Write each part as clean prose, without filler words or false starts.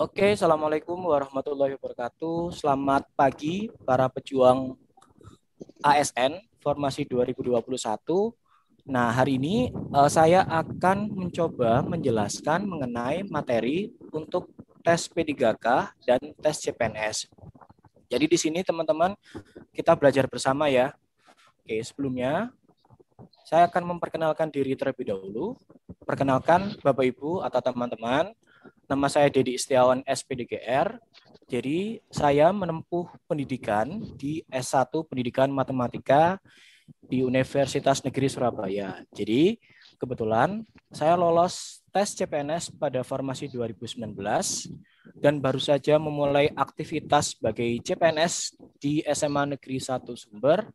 Oke, Assalamualaikum warahmatullahi wabarakatuh. Selamat pagi para pejuang ASN Formasi 2021. Nah, hari ini saya akan mencoba menjelaskan mengenai materi untuk tes P3K dan tes CPNS. Jadi di sini teman-teman kita belajar bersama ya. Oke, sebelumnya saya akan memperkenalkan diri terlebih dahulu. Perkenalkan Bapak Ibu atau teman-teman, nama saya Dedi Istiawan SPDGR. Jadi saya menempuh pendidikan di S1 Pendidikan Matematika di Universitas Negeri Surabaya. Jadi kebetulan saya lolos tes CPNS pada formasi 2019 dan baru saja memulai aktivitas sebagai CPNS di SMA Negeri 1 Sumber,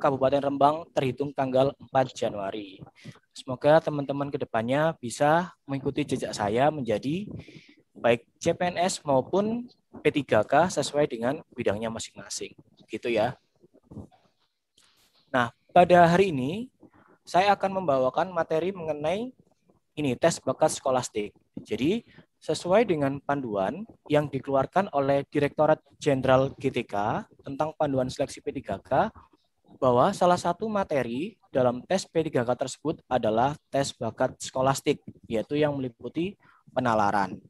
Kabupaten Rembang terhitung tanggal 4 Januari. Semoga teman-teman kedepannya bisa mengikuti jejak saya menjadi baik CPNS maupun P3K sesuai dengan bidangnya masing-masing. Gitu ya. Nah, pada hari ini saya akan membawakan materi mengenai ini tes bakat skolastik. Jadi, sesuai dengan panduan yang dikeluarkan oleh Direktorat Jenderal GTK tentang panduan seleksi P3K, bahwa salah satu materi dalam tes P3K tersebut adalah tes bakat skolastik, yaitu yang meliputi penalaran.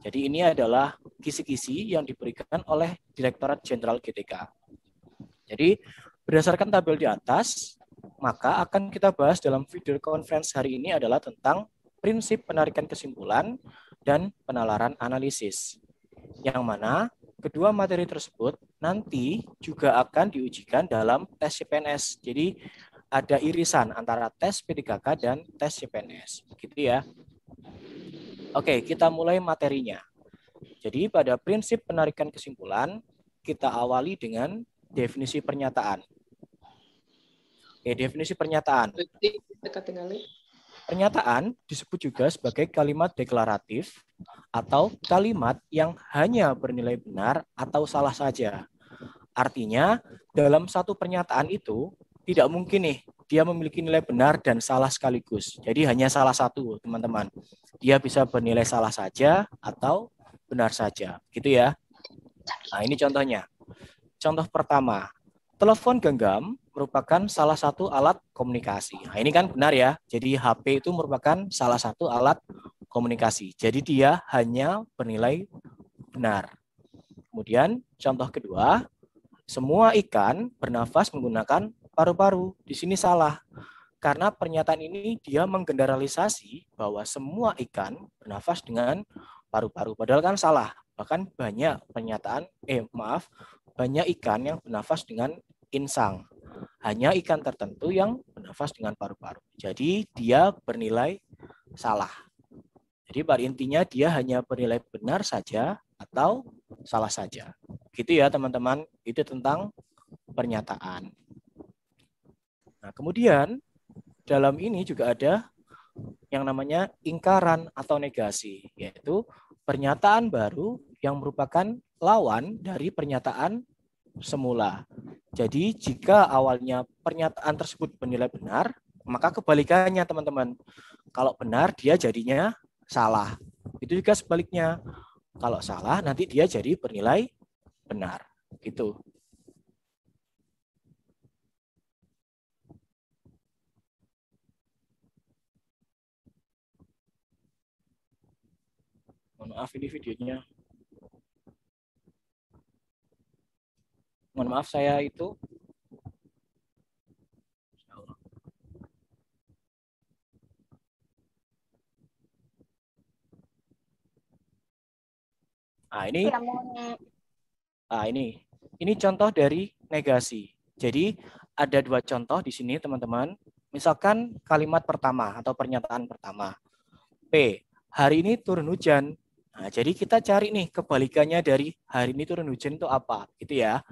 Jadi ini adalah kisi-kisi yang diberikan oleh Direktorat Jenderal GTK. Jadi berdasarkan tabel di atas, maka akan kita bahas dalam video conference hari ini adalah tentang prinsip penarikan kesimpulan dan penalaran analisis. Yang mana kedua materi tersebut nanti juga akan diujikan dalam tes CPNS. Jadi ada irisan antara tes P3K dan tes CPNS. Begitu ya. Oke, kita mulai materinya. Jadi pada prinsip penarikan kesimpulan, kita awali dengan definisi pernyataan. Oke, definisi pernyataan. Pernyataan disebut juga sebagai kalimat deklaratif atau kalimat yang hanya bernilai benar atau salah saja. Artinya, dalam satu pernyataan itu tidak mungkin nih dia memiliki nilai benar dan salah sekaligus. Jadi hanya salah satu, teman-teman. Dia bisa bernilai salah saja atau benar saja, gitu ya. Nah, ini contohnya. Contoh pertama, telepon genggam merupakan salah satu alat komunikasi. Nah, ini kan benar ya. Jadi HP itu merupakan salah satu alat komunikasi. Jadi dia hanya bernilai benar. Kemudian contoh kedua, semua ikan bernafas menggunakan paru-paru. Di sini salah. Karena pernyataan ini dia menggeneralisasi bahwa semua ikan bernafas dengan paru-paru. Padahal kan salah. Bahkan banyak banyak ikan yang bernafas dengan insang. Hanya ikan tertentu yang bernafas dengan paru-paru. Jadi dia bernilai salah. Jadi pada intinya dia hanya bernilai benar saja atau salah saja. Gitu ya teman-teman. Itu tentang pernyataan. Nah, kemudian dalam ini juga ada yang namanya ingkaran atau negasi, yaitu pernyataan baru yang merupakan lawan dari pernyataan semula. Jadi jika awalnya pernyataan tersebut bernilai benar, maka kebalikannya teman-teman. Kalau benar dia jadinya salah. Itu juga sebaliknya. Kalau salah nanti dia jadi bernilai benar. Gitu. Mohon maaf ini videonya. Mohon maaf saya itu. Nah, ini contoh dari negasi. Jadi ada dua contoh di sini teman-teman. Misalkan kalimat pertama atau pernyataan pertama. P, hari ini turun hujan. Nah, jadi kita cari nih kebalikannya dari hari ini turun hujan itu apa, gitu ya.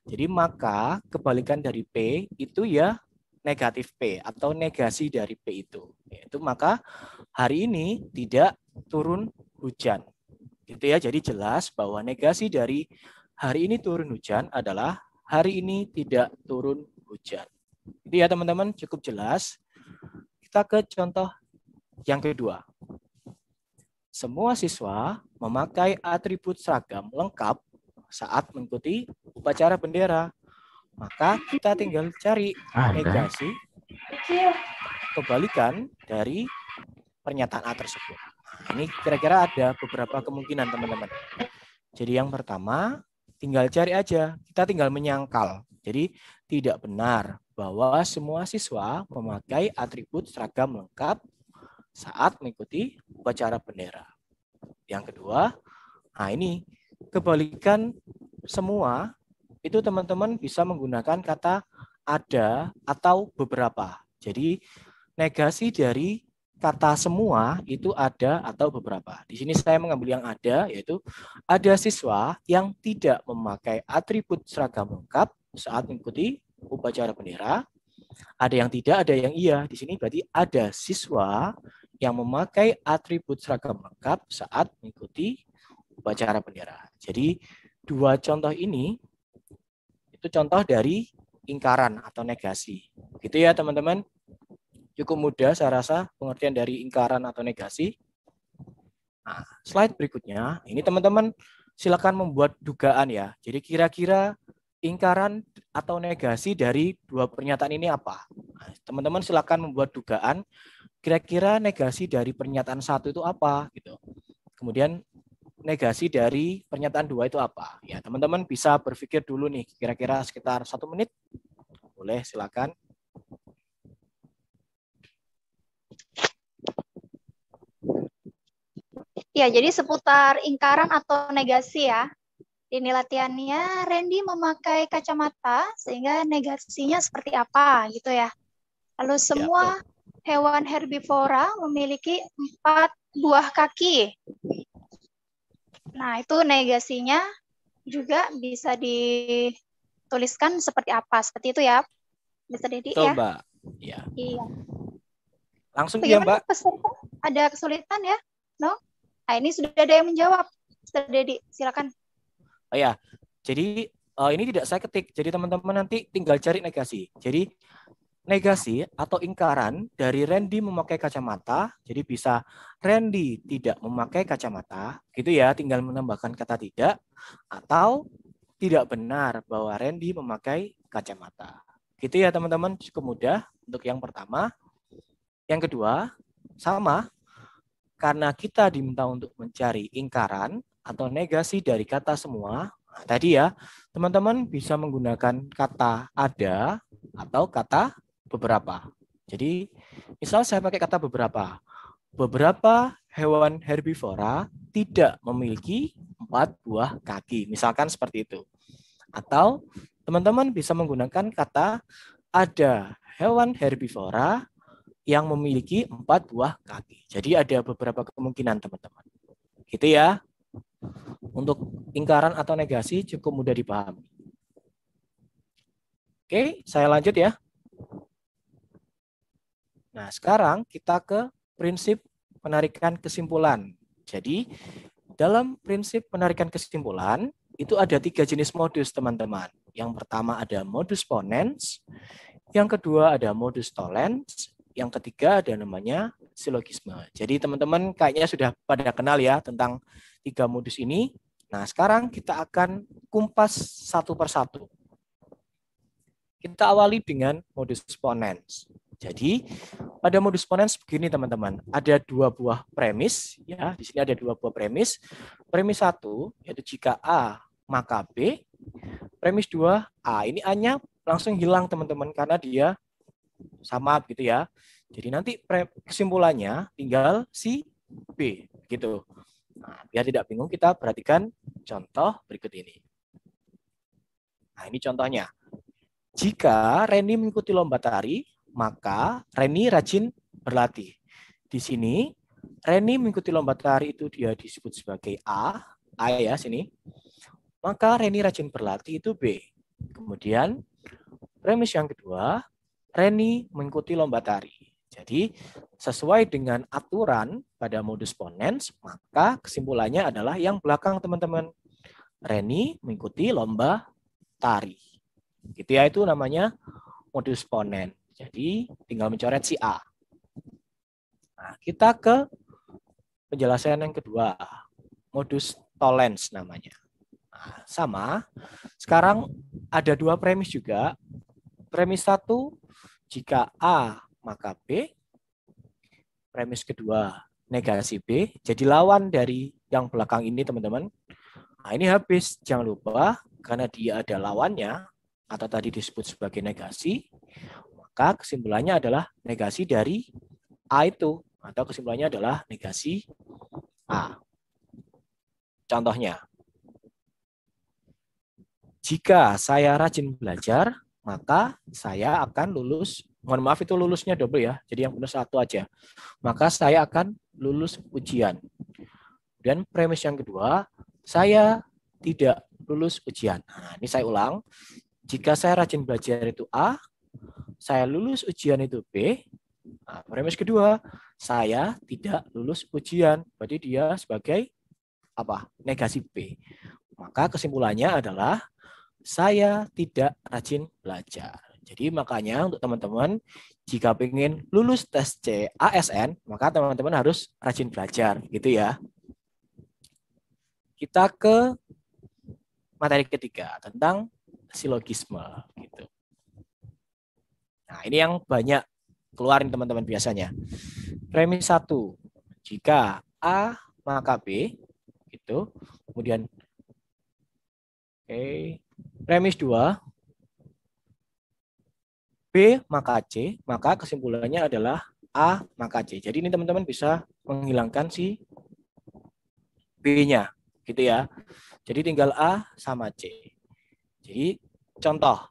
Jadi maka kebalikan dari P itu ya negatif P atau negasi dari P itu. Yaitu maka hari ini tidak turun hujan. Gitu ya. Jadi jelas bahwa negasi dari hari ini turun hujan adalah hari ini tidak turun hujan. Itu ya teman-teman, cukup jelas. Kita ke contoh yang kedua. semua siswa memakai atribut seragam lengkap saat mengikuti upacara bendera. Maka kita tinggal cari negasi kebalikan dari pernyataan A tersebut. Nah, ini kira-kira ada beberapa kemungkinan, teman-teman. Jadi yang pertama, tinggal cari aja. Kita tinggal menyangkal. Jadi tidak benar bahwa semua siswa memakai atribut seragam lengkap saat mengikuti upacara bendera. Yang kedua, nah ini kebalikan semua, itu teman-teman bisa menggunakan kata ada atau beberapa. Jadi negasi dari kata semua itu ada atau beberapa. Di sini saya mengambil yang ada, yaitu ada siswa yang tidak memakai atribut seragam lengkap saat mengikuti upacara bendera. Ada yang tidak, ada yang iya. Di sini berarti ada siswa yang memakai atribut seragam lengkap saat mengikuti upacara bendera. Jadi dua contoh ini itu contoh dari ingkaran atau negasi. Gitu ya teman-teman. Cukup mudah saya rasa pengertian dari ingkaran atau negasi. Nah, slide berikutnya, ini teman-teman silakan membuat dugaan ya. Jadi kira-kira ingkaran atau negasi dari dua pernyataan ini apa? Nah, teman-teman silakan membuat dugaan. Kira-kira negasi dari pernyataan satu itu apa? Gitu. Kemudian negasi dari pernyataan dua itu apa? Ya, teman-teman bisa berpikir dulu nih, kira-kira sekitar 1 menit. Boleh, silakan. Ya, jadi seputar ingkaran atau negasi ya. Ini latihannya Randy memakai kacamata sehingga negasinya seperti apa gitu ya. Lalu semua hewan herbivora memiliki 4 buah kaki. Nah, itu negasinya juga bisa dituliskan seperti apa. Seperti itu ya. Bisa Dedi Betul, ya. Mbak. Ya. Iya. Langsung ya, Bagaimana Mbak. peserta? Ada kesulitan ya? No? Nah, ini sudah ada yang menjawab. Mr. Dedi, silakan. Oh ya, jadi ini tidak saya ketik. Jadi teman-teman nanti tinggal cari negasi. Jadi negasi atau ingkaran dari Randy memakai kacamata. Jadi bisa Randy tidak memakai kacamata. Gitu ya, tinggal menambahkan kata tidak. Atau tidak benar bahwa Randy memakai kacamata. Gitu ya teman-teman, cukup mudah untuk yang pertama. Yang kedua, sama. Karena kita diminta untuk mencari ingkaran atau negasi dari kata semua, nah, tadi ya, teman-teman bisa menggunakan kata ada atau kata beberapa. Jadi, misal saya pakai kata beberapa. Beberapa hewan herbivora tidak memiliki 4 buah kaki. Misalkan seperti itu. Atau teman-teman bisa menggunakan kata ada hewan herbivora yang memiliki 4 buah kaki. Jadi ada beberapa kemungkinan teman-teman. Gitu ya. Untuk ingkaran atau negasi cukup mudah dipahami. Oke, saya lanjut ya. Nah, sekarang kita ke prinsip penarikan kesimpulan. Jadi, dalam prinsip penarikan kesimpulan, itu ada 3 jenis modus, teman-teman. Yang pertama ada modus ponens, yang kedua ada modus tollens, yang ketiga ada namanya silogisme. Jadi teman-teman kayaknya sudah pada kenal ya tentang 3 modus ini. Nah, sekarang kita akan kumpas satu persatu. Kita awali dengan modus ponens. Jadi, pada modus ponens begini teman-teman, ada 2 buah premis ya. Di sini ada 2 buah premis. Premis 1 yaitu jika A maka B. Premis 2 A. Ini A-nya langsung hilang teman-teman karena dia sama gitu ya. Jadi nanti kesimpulannya tinggal si B gitu. Nah, biar tidak bingung kita perhatikan contoh berikut ini. Nah, ini contohnya. Jika Reni mengikuti lomba tari, maka Reni rajin berlatih. Di sini Reni mengikuti lomba tari itu dia disebut sebagai A ya sini. Maka Reni rajin berlatih itu B. Kemudian premis yang kedua, Reni mengikuti lomba tari. Jadi, sesuai dengan aturan pada modus ponens, maka kesimpulannya adalah yang belakang, teman-teman. Reni mengikuti lomba tari. Gitu ya, itu namanya modus ponens. Jadi, tinggal mencoret si A. Nah, kita ke penjelasan yang kedua, modus tollens namanya. Nah, sama. Sekarang ada dua premis juga. Premis satu, jika A maka B. Premis kedua, negasi B. Jadi lawan dari yang belakang ini, teman-teman. Nah, ini habis. Jangan lupa, karena dia ada lawannya, atau tadi disebut sebagai negasi, maka kesimpulannya adalah negasi dari A itu. Atau kesimpulannya adalah negasi A. Contohnya, jika saya rajin belajar, maka saya akan lulus. Mohon maaf, itu lulusnya double ya. Jadi yang benar satu aja. Maka saya akan lulus ujian. Dan premis yang kedua, saya tidak lulus ujian. Nah, ini saya ulang. Jika saya rajin belajar itu A, saya lulus ujian itu B. Nah, premis kedua, saya tidak lulus ujian. Berarti dia sebagai apa? Negasi B. Maka kesimpulannya adalah saya tidak rajin belajar. Jadi makanya untuk teman-teman, jika ingin lulus tes CASN, maka teman-teman harus rajin belajar, gitu ya. Kita ke materi ketiga tentang silogisme, gitu. Nah, ini yang banyak keluarin teman-teman biasanya. Premis 1, jika A maka B, gitu. Kemudian premis 2, B maka C, maka kesimpulannya adalah A maka C. Jadi ini teman-teman bisa menghilangkan si B-nya, gitu ya. Jadi tinggal A sama C. Jadi contoh,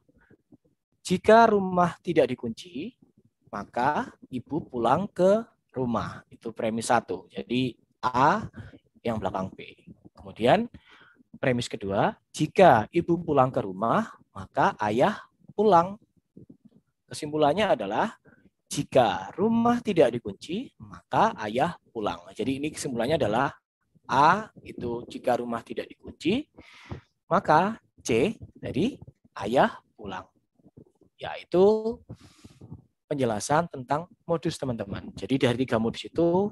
jika rumah tidak dikunci, maka ibu pulang ke rumah. Itu premis 1. Jadi A yang belakang B. Kemudian premis kedua, jika ibu pulang ke rumah, maka ayah pulang. Kesimpulannya adalah jika rumah tidak dikunci, maka ayah pulang. Jadi ini kesimpulannya adalah A itu jika rumah tidak dikunci, maka C dari ayah pulang. Yaitu penjelasan tentang modus teman-teman. Jadi dari 3 modus itu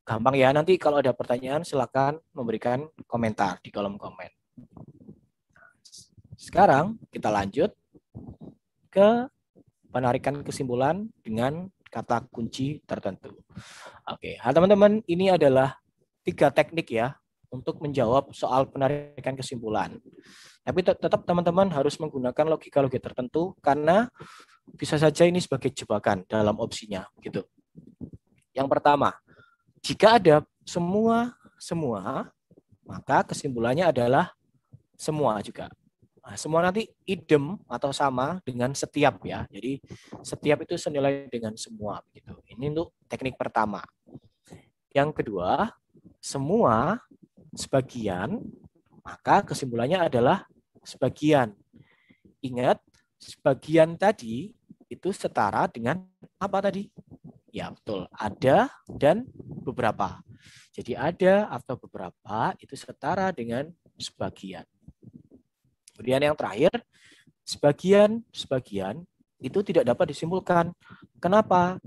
gampang ya. Nanti kalau ada pertanyaan silakan memberikan komentar di kolom komen. Sekarang kita lanjut ke penarikan kesimpulan dengan kata kunci tertentu. Oke, teman-teman, ini adalah 3 teknik ya untuk menjawab soal penarikan kesimpulan. Tapi tetap teman-teman harus menggunakan logika-logika tertentu karena bisa saja ini sebagai jebakan dalam opsinya, gitu. Yang pertama, jika ada semua, maka kesimpulannya adalah semua juga. Nah, semua nanti idem atau sama dengan setiap ya. Jadi setiap itu senilai dengan semua begitu. Ini untuk teknik pertama. Yang kedua, semua sebagian, maka kesimpulannya adalah sebagian. Ingat, sebagian tadi itu setara dengan apa tadi? Ya, betul. Ada dan beberapa. Jadi ada atau beberapa itu setara dengan sebagian. Kemudian yang terakhir, sebagian itu tidak dapat disimpulkan. Kenapa?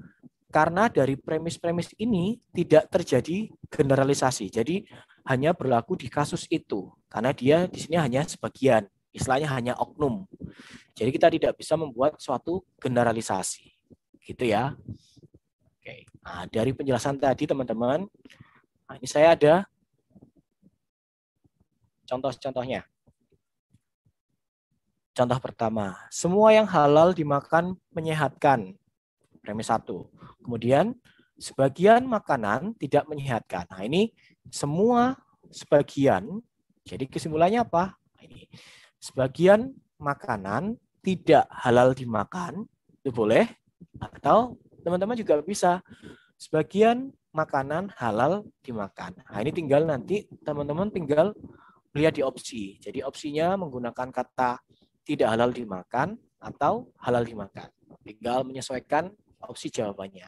Karena dari premis-premis ini tidak terjadi generalisasi. Jadi hanya berlaku di kasus itu. Karena dia di sini hanya sebagian. Istilahnya hanya oknum. Jadi kita tidak bisa membuat suatu generalisasi. Gitu ya. Oke. Nah, dari penjelasan tadi teman-teman, nah ini saya ada contoh-contohnya. Contoh pertama, semua yang halal dimakan menyehatkan. Premis 1. Kemudian, sebagian makanan tidak menyehatkan. Nah, ini semua sebagian. Jadi kesimpulannya apa? Nah, ini sebagian makanan tidak halal dimakan. Itu boleh. Atau teman-teman juga bisa. Sebagian makanan halal dimakan. Nah, ini tinggal nanti teman-teman tinggal lihat di opsi. Jadi opsinya menggunakan kata tidak halal dimakan atau halal dimakan. Tinggal menyesuaikan opsi jawabannya.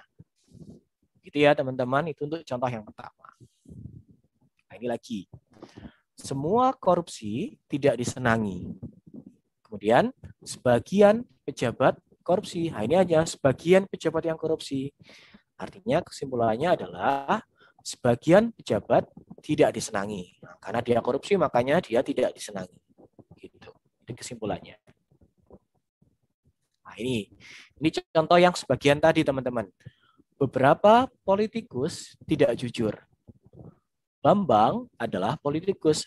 Gitu ya teman-teman, itu untuk contoh yang pertama. Nah, ini lagi. Semua korupsi tidak disenangi. Kemudian sebagian pejabat korupsi. Nah, ini hanya sebagian pejabat yang korupsi. Artinya kesimpulannya adalah sebagian pejabat tidak disenangi. Nah, karena dia korupsi, makanya dia tidak disenangi. Gitu. Itu kesimpulannya. Nah, ini contoh yang sebagian tadi, teman-teman. Beberapa politikus tidak jujur. Bambang adalah politikus.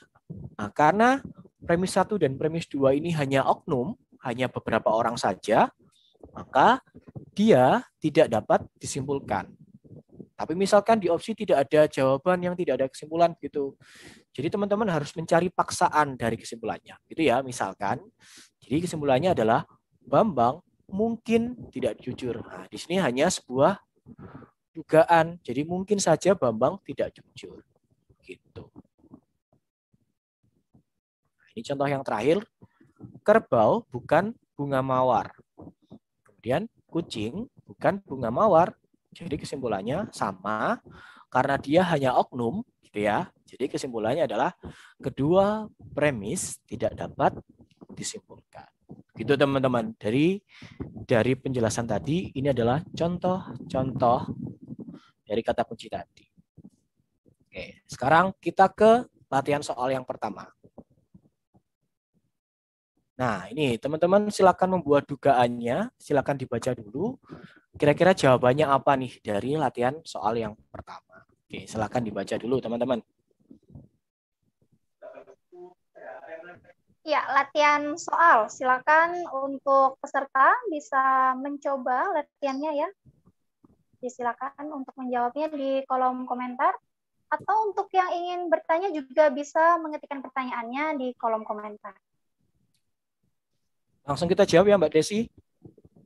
Nah, karena premis 1 dan premis 2 ini hanya oknum, hanya beberapa orang saja, maka dia tidak dapat disimpulkan. Tapi misalkan di opsi tidak ada jawaban yang tidak ada kesimpulan gitu. Jadi teman-teman harus mencari paksaan dari kesimpulannya. Gitu ya, misalkan. Jadi kesimpulannya adalah Bambang mungkin tidak jujur. Nah, di sini hanya sebuah dugaan. Jadi mungkin saja Bambang tidak jujur. Gitu. Nah, ini contoh yang terakhir. Kerbau bukan bunga mawar. Kemudian kucing bukan bunga mawar. Jadi kesimpulannya sama karena dia hanya oknum, gitu ya. Jadi kesimpulannya adalah kedua premis tidak dapat disimpulkan. Gitu teman-teman. Dari penjelasan tadi ini adalah contoh-contoh dari kata kunci tadi. Oke, sekarang kita ke latihan soal yang pertama. Nah, ini teman-teman silakan membuat dugaannya, silakan dibaca dulu. Kira-kira jawabannya apa nih dari latihan soal yang pertama? Oke, silakan dibaca dulu teman-teman. Ya, latihan soal. Silakan untuk peserta bisa mencoba latihannya ya. Silakan untuk menjawabnya di kolom komentar. Atau untuk yang ingin bertanya juga bisa mengetikkan pertanyaannya di kolom komentar. Langsung kita jawab ya Mbak Desi.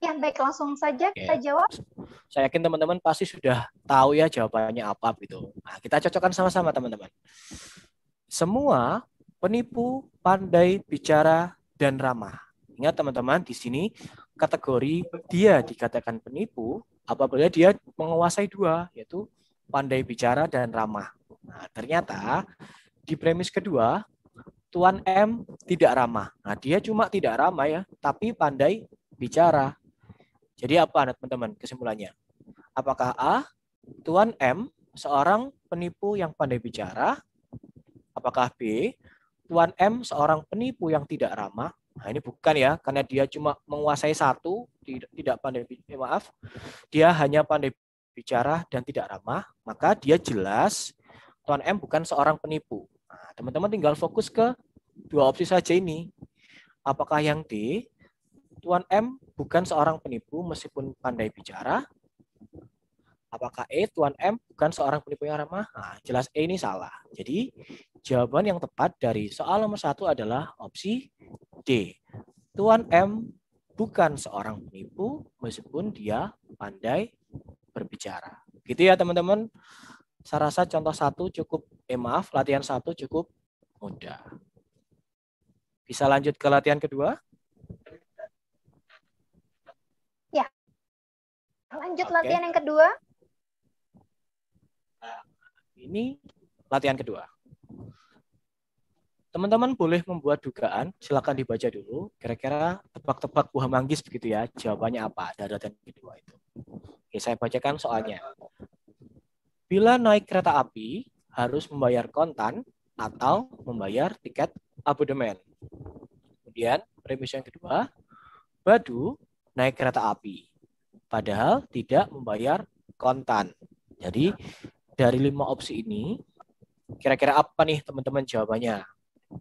Ya, baik, langsung saja kita jawab. Saya yakin teman-teman pasti sudah tahu ya jawabannya apa gitu. Nah, kita cocokkan sama-sama teman-teman. Semua penipu pandai bicara dan ramah. Ingat teman-teman, di sini kategori dia dikatakan penipu apabila dia menguasai dua, yaitu pandai bicara dan ramah. Nah, ternyata di premis kedua, Tuan M tidak ramah. Nah, dia cuma tidak ramah ya, tapi pandai bicara. Jadi apa teman-teman kesimpulannya? Apakah A, Tuan M seorang penipu yang pandai bicara? Apakah B, Tuan M seorang penipu yang tidak ramah? Nah, ini bukan ya, karena dia cuma menguasai satu, tidak pandai maaf, dia hanya pandai bicara dan tidak ramah, maka dia jelas Tuan M bukan seorang penipu. Nah, teman-teman tinggal fokus ke dua opsi saja ini. Apakah yang D, Tuan M bukan seorang penipu meskipun pandai bicara? Apakah E, Tuan M bukan seorang penipu yang ramah? Nah, jelas E ini salah. Jadi jawaban yang tepat dari soal nomor 1 adalah opsi D. Tuan M bukan seorang penipu meskipun dia pandai berbicara. Gitu ya teman-teman. Saya rasa contoh 1 cukup, latihan 1 cukup mudah. Bisa lanjut ke latihan kedua? Ya. Lanjut latihan yang kedua. Ini latihan kedua. Teman-teman boleh membuat dugaan, silakan dibaca dulu. Kira-kira tebak-tebak buah manggis begitu ya, jawabannya apa dari latihan kedua itu. Oke, saya bacakan soalnya. Bila naik kereta api, harus membayar kontan atau membayar tiket abodemen. Kemudian, premis yang kedua, Badu naik kereta api, padahal tidak membayar kontan. Jadi, dari 5 opsi ini, kira-kira apa nih teman-teman jawabannya?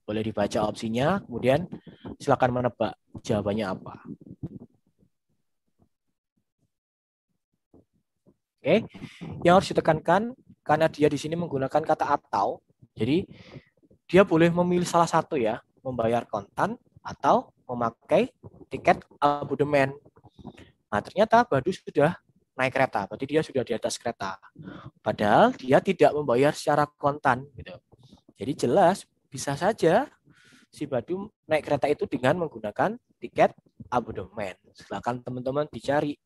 Boleh dibaca opsinya, kemudian silakan menebak jawabannya apa. Oke, yang harus ditekankan karena dia di sini menggunakan kata atau, jadi dia boleh memilih salah satu ya, membayar kontan atau memakai tiket abodemen. Nah, ternyata Badu sudah naik kereta, berarti dia sudah di atas kereta. Padahal dia tidak membayar secara kontan gitu. Jadi jelas bisa saja si Badu naik kereta itu dengan menggunakan tiket abodemen. Silakan teman-teman dicari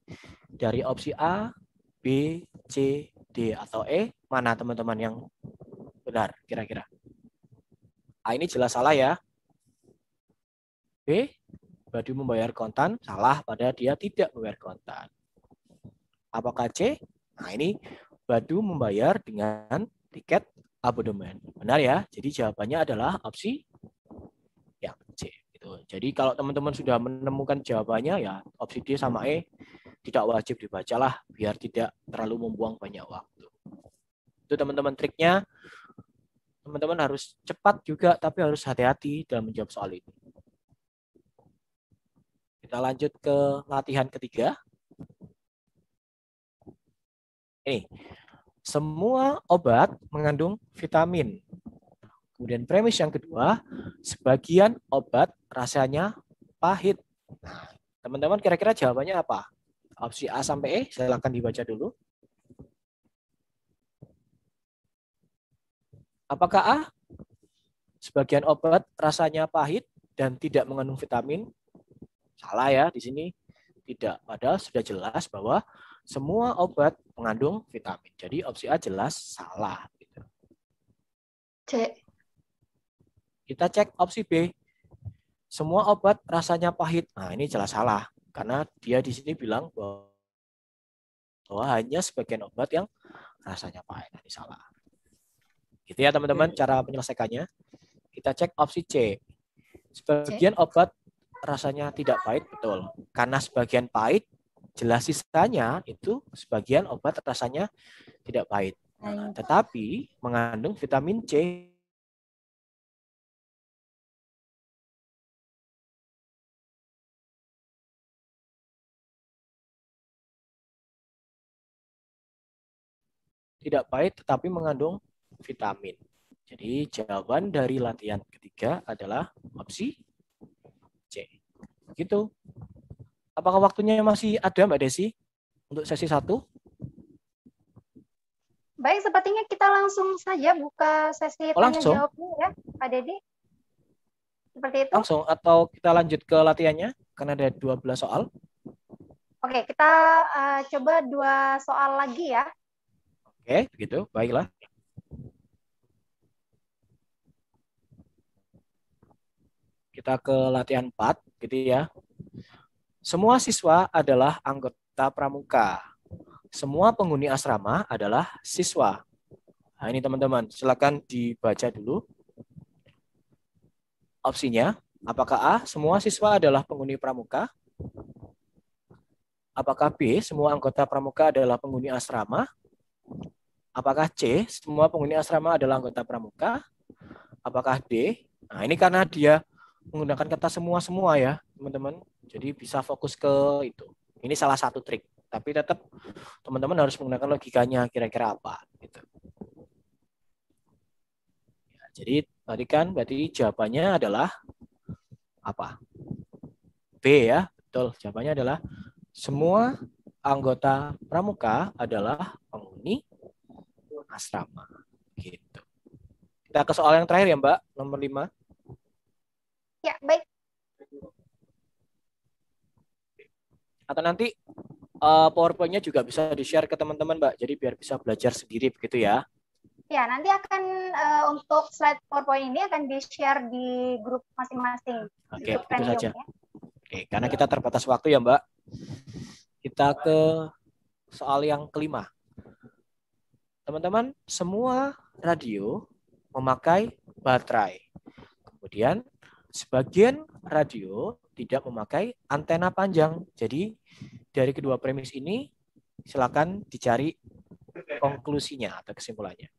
dari opsi A, B, C, D atau E, mana teman-teman yang benar kira-kira? A ini jelas salah ya. B, Badu membayar kontan, salah pada dia tidak membayar kontan. Apakah C? Nah, ini Badu membayar dengan tiket abodemen. Benar ya? Jadi jawabannya adalah opsi yang C. Gitu. Jadi kalau teman-teman sudah menemukan jawabannya, ya opsi D sama E tidak wajib dibacalah biar tidak terlalu membuang banyak waktu. Itu teman-teman triknya. Teman-teman harus cepat juga, tapi harus hati-hati dalam menjawab soal ini. Kita lanjut ke latihan ketiga. Ini, semua obat mengandung vitamin. Kemudian premis yang kedua, sebagian obat rasanya pahit. Nah, teman-teman kira-kira jawabannya apa? Opsi A sampai E, silakan dibaca dulu. Apakah A? Sebagian obat rasanya pahit dan tidak mengandung vitamin. Salah ya di sini. Tidak. Padahal sudah jelas bahwa semua obat mengandung vitamin. Jadi opsi A jelas salah. C. Kita cek opsi B. Semua obat rasanya pahit. Nah ini jelas salah. Karena dia di sini bilang bahwa hanya sebagian obat yang rasanya pahit. Nah, ini salah. Gitu ya teman-teman cara menyelesaikannya. Kita cek opsi C. Sebagian obat rasanya tidak pahit, betul. Karena sebagian pahit, jelas sisanya itu sebagian obat rasanya tidak pahit. Nah, tetapi mengandung vitamin C. Tidak pahit tetapi mengandung vitamin. Jadi jawaban dari latihan ketiga adalah opsi C. Begitu. Apakah waktunya masih ada Mbak Desi untuk sesi 1? Baik, sepertinya kita langsung saja buka sesi tanya jawabnya ya, Pak Dedi. Seperti itu. Langsung atau kita lanjut ke latihannya karena ada 12 soal. Oke, kita coba 2 soal lagi ya. Oke, begitu. Baiklah. Kita ke latihan 4 gitu ya. Semua siswa adalah anggota pramuka. Semua penghuni asrama adalah siswa. Nah, ini teman-teman, silakan dibaca dulu. Opsinya, apakah A, semua siswa adalah penghuni pramuka? Apakah B, semua anggota pramuka adalah penghuni asrama? Apakah C, semua penghuni asrama adalah anggota pramuka? Apakah D? Nah, ini karena dia menggunakan kata semua-semua ya, teman-teman. Jadi bisa fokus ke itu. Ini salah satu trik. Tapi tetap teman-teman harus menggunakan logikanya kira-kira apa. Gitu. Ya, jadi tadi kan berarti jawabannya adalah apa? B ya, betul. Jawabannya adalah semua anggota pramuka adalah penghuni asrama. Gitu. Kita ke soal yang terakhir ya Mbak, nomor 5. Ya, baik. Atau nanti PowerPoint-nya juga bisa di-share ke teman-teman, Mbak. Jadi biar bisa belajar sendiri begitu ya. Ya, nanti akan untuk slide PowerPoint ini akan di-share di grup masing-masing. Oke, itu saja. Ya. Oke, karena kita terbatas waktu ya, Mbak. Kita ke soal yang kelima. Teman-teman, semua radio memakai baterai. Kemudian sebagian radio tidak memakai antena panjang. Jadi dari kedua premis ini silakan dicari konklusinya atau kesimpulannya.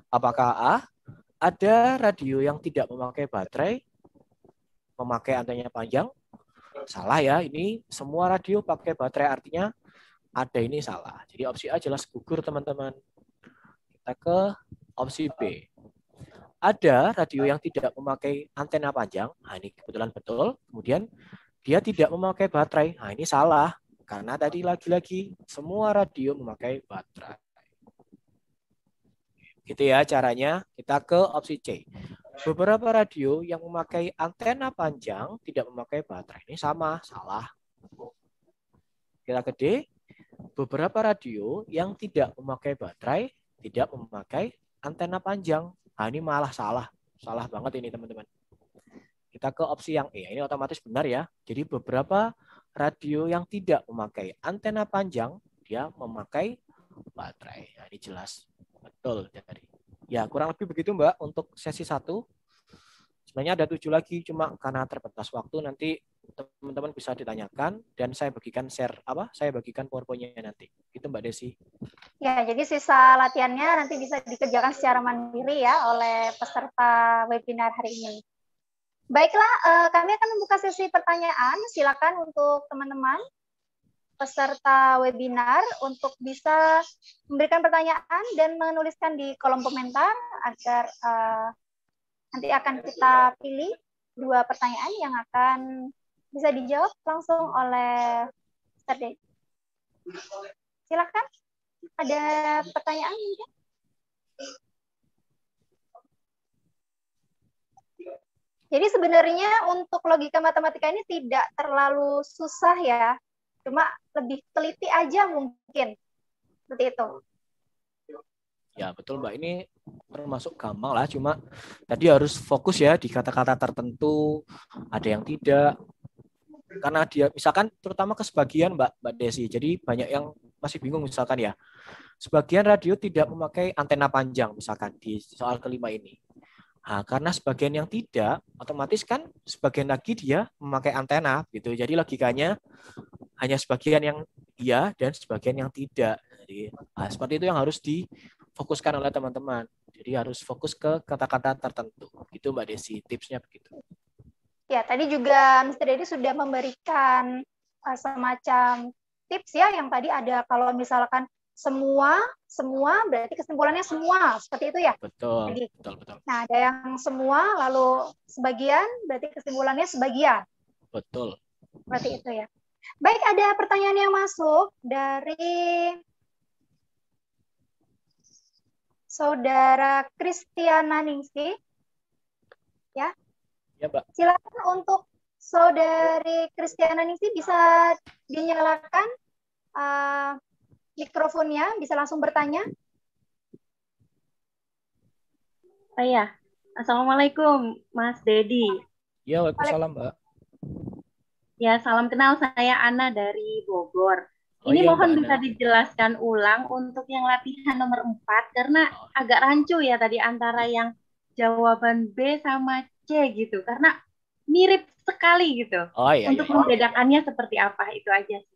Apakah A, ada radio yang tidak memakai baterai, memakai antena panjang? Salah ya, ini semua radio pakai baterai, artinya ada ini salah. Jadi opsi A jelas gugur teman-teman. Kita ke opsi B. Ada radio yang tidak memakai antena panjang. Nah, ini kebetulan betul. Kemudian dia tidak memakai baterai. Nah, ini salah. Karena tadi lagi-lagi semua radio memakai baterai. Gitu ya caranya. Kita ke opsi C. Beberapa radio yang memakai antena panjang tidak memakai baterai. Ini sama, salah. Kita ke D. Beberapa radio yang tidak memakai baterai tidak memakai antena panjang. Nah, ini malah salah. Salah banget ini teman-teman. Kita ke opsi yang E. Ini otomatis benar ya. Jadi beberapa radio yang tidak memakai antena panjang, dia memakai baterai. Nah, ini jelas. Betul dari Ya, kurang lebih begitu Mbak untuk sesi 1. Sebenarnya ada 7 lagi, cuma karena terbatas waktu nanti teman-teman bisa ditanyakan dan saya bagikan saya bagikan PowerPoint-nya nanti. Itu Mbak Desi. Ya, jadi sisa latihannya nanti bisa dikerjakan secara mandiri ya oleh peserta webinar hari ini. Baiklah, kami akan membuka sesi pertanyaan. Silakan untuk teman-teman peserta webinar untuk bisa memberikan pertanyaan dan menuliskan di kolom komentar agar nanti akan kita pilih 2 pertanyaan yang akan bisa dijawab langsung oleh Mr. Dedi. Silakan, ada pertanyaan mungkin? Jadi sebenarnya untuk logika matematika ini tidak terlalu susah ya, cuma lebih teliti aja mungkin, seperti itu. Ya, betul Mbak. Ini termasuk gampang lah, cuma tadi harus fokus ya di kata-kata tertentu, ada yang tidak. Karena dia, misalkan terutama ke sebagian Mbak Desi, jadi banyak yang masih bingung misalkan ya. Sebagian radio tidak memakai antena panjang, misalkan di soal kelima ini. Nah, karena sebagian yang tidak, otomatis kan sebagian lagi dia memakai antena, gitu. Jadi logikanya hanya sebagian yang iya dan sebagian yang tidak. Jadi, seperti itu yang harus difokuskan oleh teman-teman. Jadi harus fokus ke kata-kata tertentu. Gitu Mbak Desi, tipsnya begitu. Ya, tadi juga Mr. Dedi sudah memberikan semacam tips ya, yang tadi ada kalau misalkan semua berarti kesimpulannya semua, seperti itu ya. Betul, Jadi, betul. nah, ada yang semua lalu sebagian berarti kesimpulannya sebagian. Betul. Seperti itu ya. Baik, ada pertanyaan yang masuk dari Saudara Kristiana Ningsi. Ya. Ya, Mbak. Silakan untuk Saudari Kristiana Ningsi bisa dinyalakan mikrofonnya, bisa langsung bertanya. Oh ya, Assalamualaikum Mas Dedi. Ya, waalaikumsalam Mbak. Ya, salam kenal, saya Ana dari Bogor. Oh Ini iya, Mbak mohon Ana. bisa dijelaskan ulang untuk yang latihan nomor 4, karena agak rancu ya tadi antara yang jawaban B sama C gitu, karena mirip sekali gitu. Oh iya, Untuk iya. membedakannya seperti apa, itu aja sih.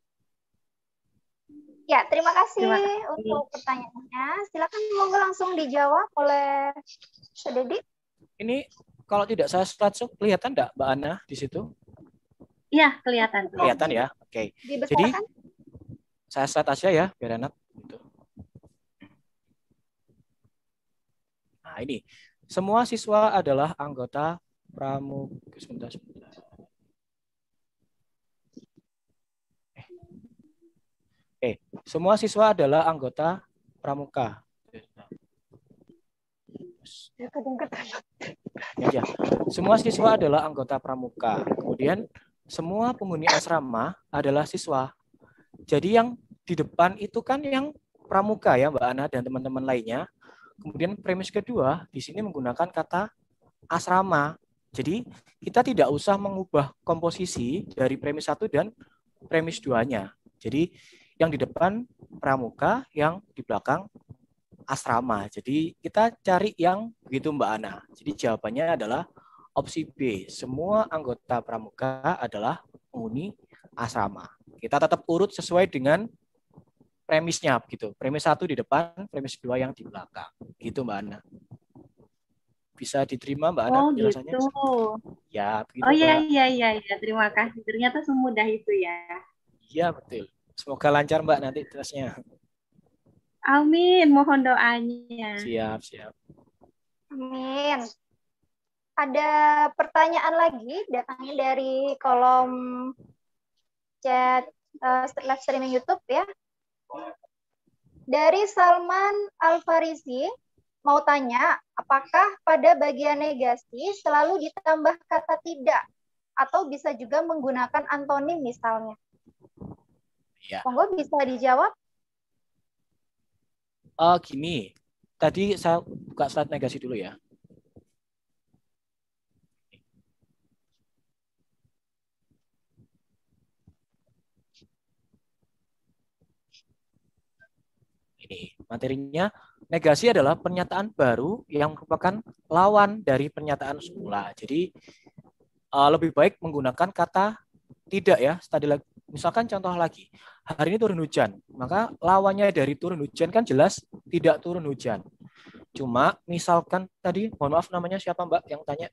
Ya, terima kasih Terima kasih. untuk pertanyaannya. Silakan monggo langsung dijawab oleh Pak Dedi. Ini kalau tidak saya slideshow kelihatan enggak Mbak Ana di situ? Iya, kelihatan. Kelihatan ya. Oke. Jadi saya slide aja ya biar enak gitu. Nah, ini. Semua siswa adalah anggota pramuka. Sebentar. Semua siswa adalah anggota pramuka. Ya, semua siswa adalah anggota pramuka. Kemudian semua penghuni asrama adalah siswa. Jadi yang di depan itu kan yang pramuka ya Mbak Ana dan teman-teman lainnya. Kemudian premis kedua di sini menggunakan kata asrama. Jadi kita tidak usah mengubah komposisi dari premis 1 dan premis 2-nya. Jadi yang di depan pramuka, yang di belakang asrama. Jadi kita cari yang begitu Mbak Ana. Jadi jawabannya adalah opsi B. Semua anggota pramuka adalah penghuni asrama. Kita tetap urut sesuai dengan premisnya begitu. Premis 1 di depan, premis 2 yang di belakang. Gitu Mbak Ana. Bisa diterima Mbak Ana penjelasannya? Gitu. Ya, begitu Oh Mbak. iya, terima kasih. Ternyata semudah itu ya. Iya, betul. Semoga lancar Mbak nanti tesnya. Amin, mohon doanya. Siap. Amin. Ada pertanyaan lagi datangnya dari kolom chat live streaming YouTube ya. Dari Salman Alfarisi mau tanya, apakah pada bagian negasi selalu ditambah kata tidak atau bisa juga menggunakan antonim misalnya? Ya. Monggo bisa dijawab. Gini, tadi saya buka slide negasi dulu ya. Ini materinya negasi adalah pernyataan baru yang merupakan lawan dari pernyataan semula. Jadi lebih baik menggunakan kata tidak ya. Tadi lagi, misalkan contoh lagi, hari ini turun hujan, maka lawannya dari turun hujan kan jelas tidak turun hujan. Cuma misalkan tadi, mohon maaf namanya siapa Mbak yang tanya?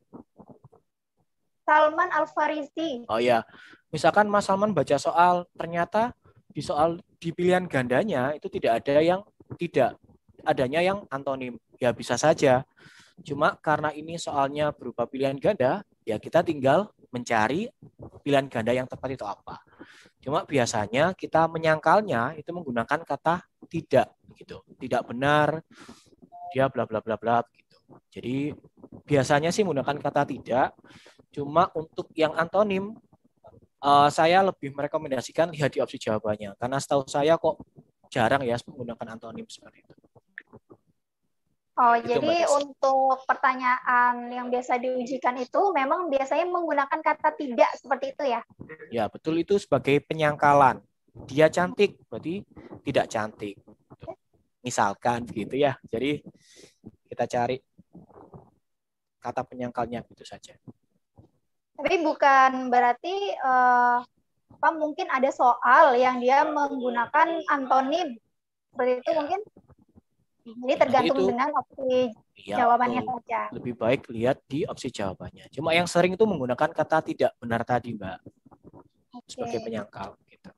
Salman Al-Farisi. Oh ya, misalkan Mas Salman baca soal, ternyata di pilihan gandanya itu tidak ada yang tidak, adanya yang antonim. Ya bisa saja. Cuma karena ini soalnya berupa pilihan ganda, ya kita tinggal mencari pilihan ganda yang tepat itu apa. Cuma biasanya kita menyangkalnya itu menggunakan kata tidak gitu. Tidak benar, dia bla bla bla bla gitu. Jadi biasanya sih menggunakan kata tidak. Cuma untuk yang antonim saya lebih merekomendasikan lihat di opsi jawabannya. Karena setahu saya kok jarang ya menggunakan antonim seperti itu. Oh, Itu Mbak jadi Desi. untuk pertanyaan yang biasa diujikan itu memang biasanya menggunakan kata tidak seperti itu ya? Ya, betul, itu sebagai penyangkalan. Dia cantik, berarti tidak cantik. Misalkan gitu ya. Jadi kita cari kata penyangkalnya gitu saja. Tapi bukan berarti mungkin ada soal yang dia menggunakan antonim. Seperti itu Ya, mungkin. Jadi berarti tergantung itu dengan opsi ya jawabannya betul. saja. Lebih baik lihat di opsi jawabannya. Cuma yang sering itu menggunakan kata tidak benar tadi, Mbak, sebagai Oke. penyangkal gitu.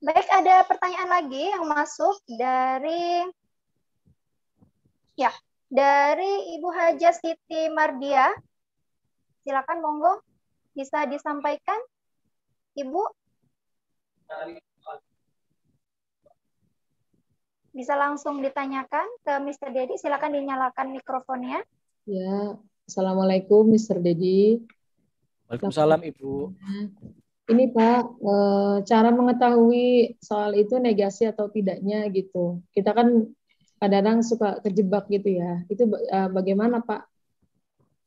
Baik, ada pertanyaan lagi yang masuk dari Ibu Haja Siti Mardia. Silakan monggo bisa disampaikan, Ibu. Bisa langsung ditanyakan ke Mr. Dedi. Silakan dinyalakan mikrofonnya. Ya, Assalamualaikum Mr. Dedi. Waalaikumsalam, Ibu. Ini Pak, cara mengetahui soal itu negasi atau tidaknya gitu. Kita kan kadang-kadang suka kejebak gitu ya. Itu bagaimana Pak?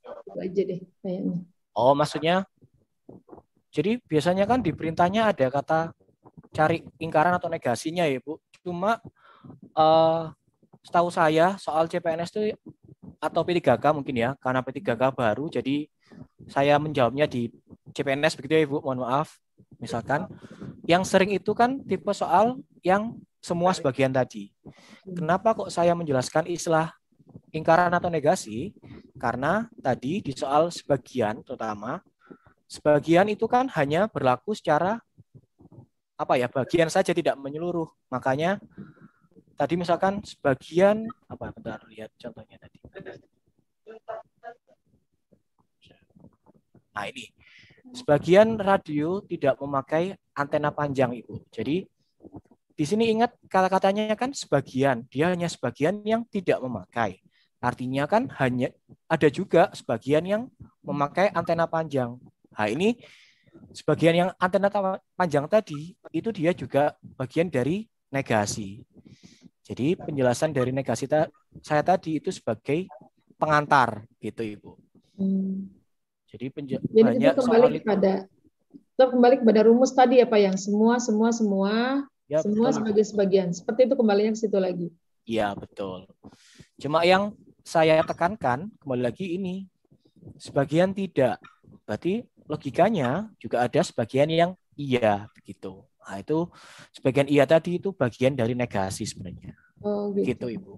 Itu aja deh kayaknya. Oh, maksudnya jadi biasanya kan di perintahnya ada kata cari ingkaran atau negasinya ya, Bu. Cuma setahu saya soal CPNS itu atau P3K mungkin ya, karena P3K baru, jadi saya menjawabnya di CPNS begitu ya Ibu, mohon maaf. Misalkan, yang sering itu kan tipe soal yang semua sebagian tadi. Kenapa kok saya menjelaskan istilah ingkaran atau negasi? Karena tadi di soal sebagian terutama, sebagian itu kan hanya berlaku secara bagian saja, tidak menyeluruh. Makanya tadi misalkan sebagian bentar lihat contohnya tadi. Nah ini, sebagian radio tidak memakai antena panjang, Ibu. Jadi di sini ingat kata-katanya kan sebagian, dia hanya sebagian yang tidak memakai. Artinya kan hanya ada juga sebagian yang memakai antena panjang. Nah ini sebagian yang antena panjang tadi itu dia juga bagian dari negasi. Jadi penjelasan dari negasi saya tadi itu sebagai pengantar gitu Ibu. Jadi Jadi kita kembali kepada rumus tadi ya Pak, yang semua ya, betul, sebagai sebagian. Seperti itu kembalinya ke situ lagi. Iya, betul. Cuma yang saya tekankan kembali lagi ini sebagian tidak. Berarti logikanya juga ada sebagian yang iya begitu. Nah, itu sebagian iya tadi itu bagian dari negasi sebenarnya. Oh, gitu. Ibu.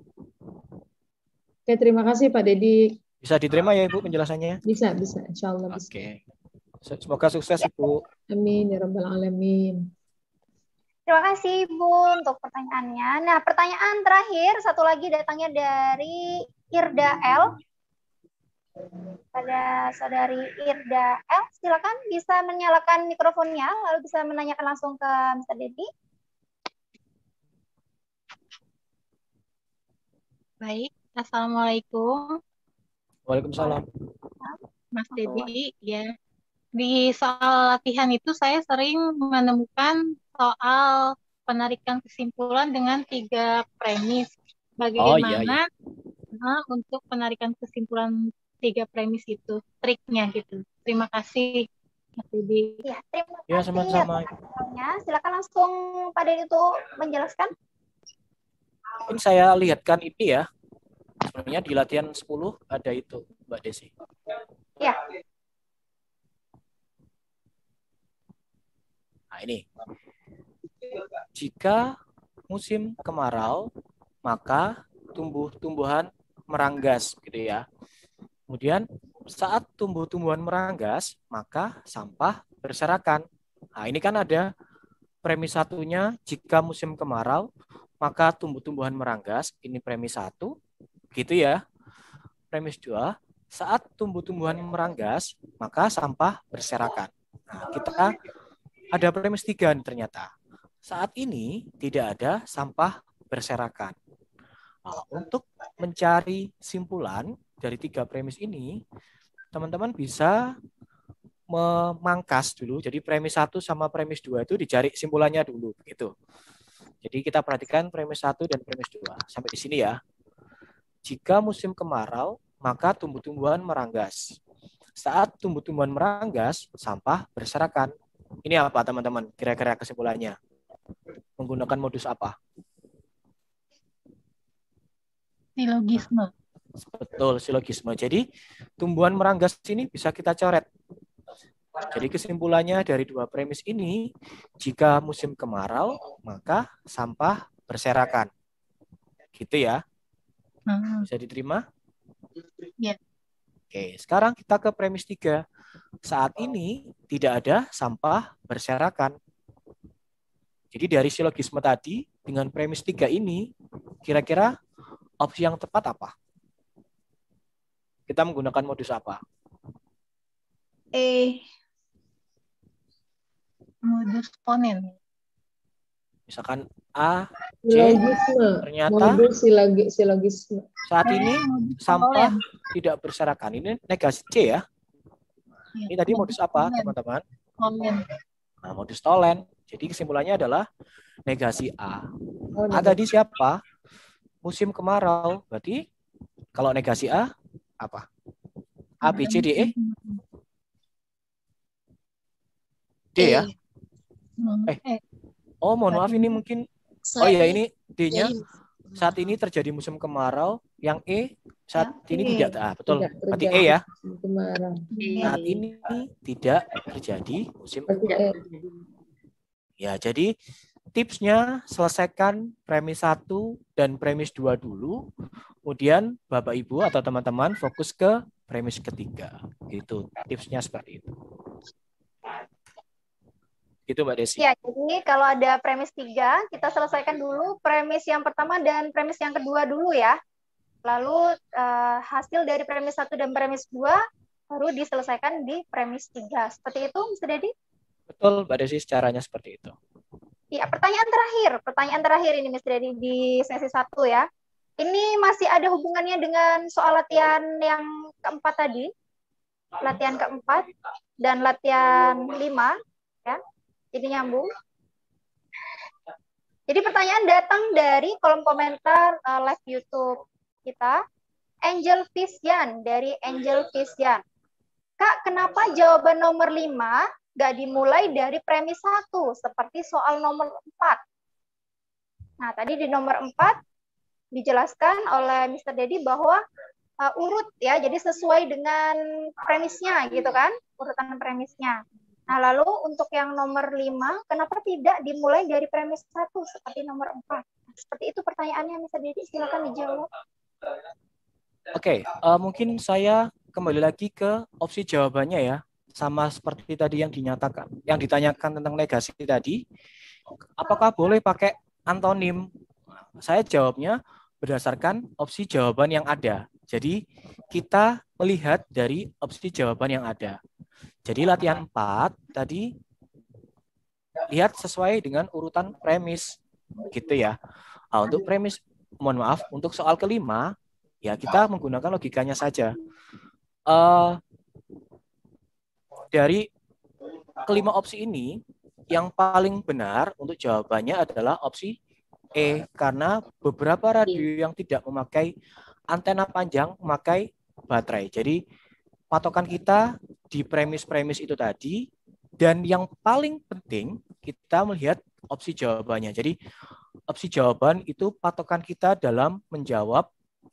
Oke, terima kasih Pak Dedi. Bisa diterima ya Ibu penjelasannya? Bisa, insya Allah bisa. Oke. Semoga sukses Ibu. Amin ya rabbal alamin. Terima kasih Ibu untuk pertanyaannya. Nah, pertanyaan terakhir satu lagi datangnya dari Irda L. Pada saudari Irda L, silakan bisa menyalakan mikrofonnya lalu bisa menanyakan langsung ke Mr. Dedi. Baik, Assalamualaikum. Waalaikumsalam. Mas Dedi, ya. Di soal latihan itu saya sering menemukan soal penarikan kesimpulan dengan 3 premis. Bagaimana untuk penarikan kesimpulan 3 premis itu, triknya gitu. Terima kasih, Mas Dedi. Ya, terima kasih. Ya, sama-sama. Silakan langsung Pak Dedi untuk menjelaskan. Mungkin saya lihatkan ini ya. Sebenarnya di latihan 10 ada itu, Mbak Desi. Ya. Nah, ini. Jika musim kemarau, maka tumbuh-tumbuhan meranggas, gitu ya. Kemudian saat tumbuh-tumbuhan meranggas, maka sampah berserakan. Nah, ini kan ada premis satunya, jika musim kemarau, maka tumbuh-tumbuhan meranggas. Ini premis 1, gitu ya. Premis 2, saat tumbuh-tumbuhan meranggas, maka sampah berserakan. Nah, kita ada premis 3 ternyata. Saat ini tidak ada sampah berserakan. Nah, untuk mencari simpulan dari 3 premis ini, teman-teman bisa memangkas dulu. Jadi premis 1 sama premis 2 itu dicari simpulannya dulu. Gitu. Jadi kita perhatikan premis 1 dan premis 2. Sampai di sini ya. Jika musim kemarau, maka tumbuh-tumbuhan meranggas. Saat tumbuh-tumbuhan meranggas, sampah berserakan. Ini apa teman-teman? Kira-kira kesimpulannya? Menggunakan modus apa? Silogisme. Betul, silogisme. Jadi tumbuhan meranggas ini bisa kita coret. Jadi kesimpulannya dari 2 premis ini, jika musim kemarau, maka sampah berserakan. Gitu ya. Bisa diterima? Ya. Oke, sekarang kita ke premis 3. Saat ini tidak ada sampah berserakan. Jadi dari silogisme tadi, dengan premis 3 ini, kira-kira opsi yang tepat apa? Kita menggunakan modus apa? Modus ponen. Misalkan A, C, Silogisme. ternyata Modus silogisme. saat ini sampah tidak berserakan. Ini negasi C ya. Ini tadi modus apa, teman-teman? Nah, modus tolen. Jadi kesimpulannya adalah negasi A. A tadi siapa? Musim kemarau. Berarti kalau negasi A, apa? A, B, C, D, E? D ya? Oh, mohon maaf ini mungkin. Oh iya, ini D-nya. Saat ini terjadi musim kemarau. Yang E, saat ini tidak. Ah, betul. Berarti E ya? Saat ini tidak terjadi musim kemarau. Ya, jadi tipsnya selesaikan premis 1 dan premis 2 dulu. Kemudian Bapak Ibu atau teman-teman fokus ke premis ketiga. Gitu. Tipsnya seperti itu. Gitu Mbak Desi. Ya, jadi kalau ada premis 3, kita selesaikan dulu premis yang pertama dan premis yang kedua dulu ya. Lalu hasil dari premis 1 dan premis 2 baru diselesaikan di premis 3. Seperti itu, Mr. Dedi? Betul, Mbak Desi, caranya seperti itu. Ya, pertanyaan terakhir ini Mr. Dedi di sesi 1 ya. Ini masih ada hubungannya dengan soal latihan yang keempat tadi. Latihan keempat dan latihan 5 ya. Jadi nyambung. Jadi pertanyaan datang dari kolom komentar live YouTube kita. Angel Fisyan dari Angel Fisyan. Kak, kenapa jawaban nomor 5 nggak dimulai dari premis 1 seperti soal nomor 4? Nah, tadi di nomor 4 dijelaskan oleh Mr. Dedi bahwa urut ya, jadi sesuai dengan premisnya gitu kan, urutan premisnya. Nah, lalu untuk yang nomor 5, kenapa tidak dimulai dari premis 1 seperti nomor 4? Seperti itu pertanyaannya, Mr. Dedi, silakan dijawab. Oke, mungkin saya kembali lagi ke opsi jawabannya ya. Sama seperti tadi yang ditanyakan tentang negasi tadi. Apakah boleh pakai antonim? Saya jawabnya berdasarkan opsi jawaban yang ada. Jadi kita melihat dari opsi jawaban yang ada. Jadi latihan 4 tadi lihat sesuai dengan urutan premis. Gitu ya. Nah, untuk premis, mohon maaf, untuk soal kelima, ya kita menggunakan logikanya saja. Dari kelima opsi ini, yang paling benar untuk jawabannya adalah opsi E, karena beberapa radio yang tidak memakai antena panjang memakai baterai. Jadi patokan kita di premis-premis itu tadi, dan yang paling penting kita melihat opsi jawabannya. Jadi opsi jawaban itu patokan kita dalam menjawab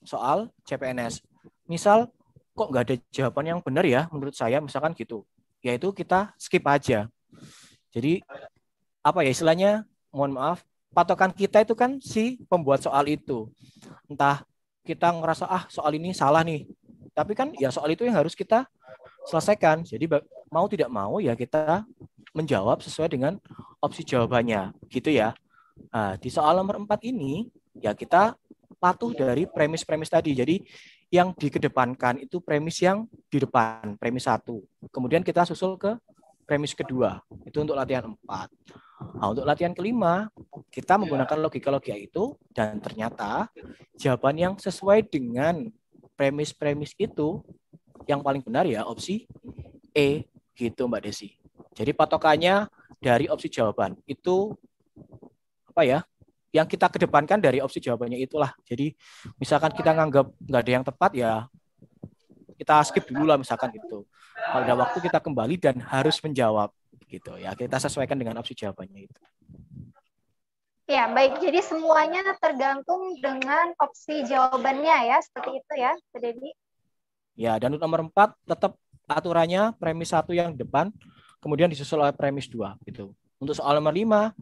soal CPNS. Misal, kok nggak ada jawaban yang benar ya menurut saya, misalkan gitu. Yaitu kita skip aja. Jadi, apa ya istilahnya, mohon maaf, patokan kita itu kan si pembuat soal itu. Entah kita ngerasa, soal ini salah nih. Tapi kan ya soal itu yang harus kita selesaikan. Jadi mau tidak mau ya kita menjawab sesuai dengan opsi jawabannya, gitu ya. Nah, di soal nomor 4 ini ya kita patuh dari premis-premis tadi. Jadi yang dikedepankan itu premis yang di depan, premis 1. Kemudian kita susul ke premis kedua. Itu untuk latihan 4. Nah, untuk latihan kelima, kita menggunakan logika-logika itu dan ternyata jawaban yang sesuai dengan premis-premis itu yang paling benar ya opsi E gitu Mbak Desi. Jadi patokannya dari opsi jawaban itu apa ya? Yang kita kedepankan dari opsi jawabannya itulah. Jadi misalkan kita nganggap nggak ada yang tepat ya kita skip dulu lah misalkan gitu. Kalau ada waktu kita kembali dan harus menjawab gitu ya. Kita sesuaikan dengan opsi jawabannya itu. Ya, baik. Jadi semuanya tergantung dengan opsi jawabannya ya, seperti itu ya, Dedi. Ya, dan untuk nomor 4 tetap aturannya premis 1 yang depan, kemudian disusul oleh premis 2 gitu. Untuk soal nomor 5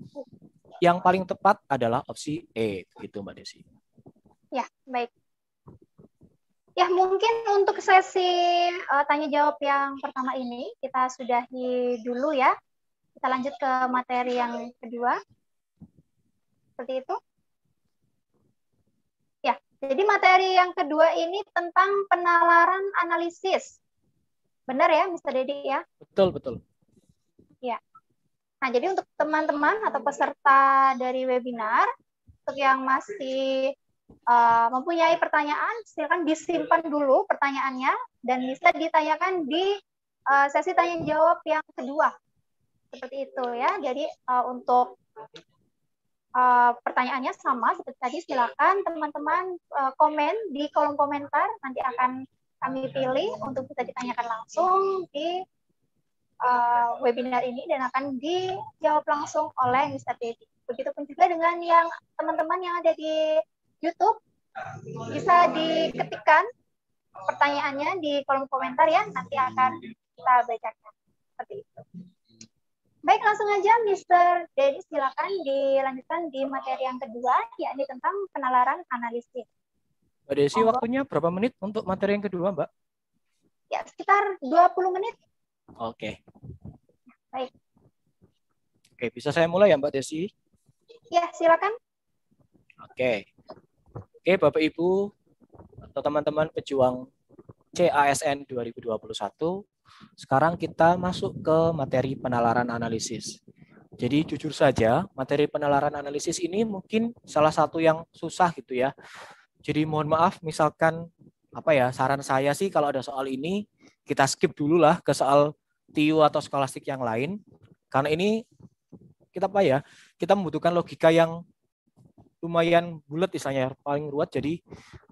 yang paling tepat adalah opsi E gitu Mbak Desi. Ya, baik. Ya, mungkin untuk sesi tanya jawab yang pertama ini kita sudahi dulu ya. Kita lanjut ke materi yang kedua. Seperti itu. Ya, jadi materi yang kedua ini tentang penalaran analisis. Benar ya, Mr. Dedi ya? Betul, betul. Ya. Nah, jadi untuk teman-teman atau peserta dari webinar, untuk yang masih mempunyai pertanyaan, silakan disimpan dulu pertanyaannya dan bisa ditanyakan di sesi tanya jawab yang kedua. Seperti itu ya. Jadi untuk pertanyaannya sama seperti tadi, silakan teman-teman komen di kolom komentar, nanti akan kami pilih untuk bisa ditanyakan langsung di webinar ini dan akan dijawab langsung oleh Mr. Dedi. Begitupun juga dengan yang teman-teman yang ada di YouTube, bisa diketikkan pertanyaannya di kolom komentar ya, nanti akan kita bacakan. Seperti itu. Baik, langsung aja Mr. Dedi, silakan dilanjutkan di materi yang kedua, yakni tentang penalaran analisis. Mbak Desi, waktunya berapa menit untuk materi yang kedua, Mbak? Ya, sekitar 20 menit. Oke. Baik. Oke, bisa saya mulai ya Mbak Desi? Ya, silakan. Oke. Oke, Bapak Ibu atau teman-teman pejuang CASN 2021, sekarang kita masuk ke materi penalaran analisis. Jadi jujur saja, materi penalaran analisis ini mungkin salah satu yang susah gitu ya. Jadi mohon maaf, misalkan saran saya sih kalau ada soal ini kita skip dulu lah ke soal TIU atau skolastik yang lain, karena ini kita membutuhkan logika yang lumayan bulat istilahnya, paling ruwet. Jadi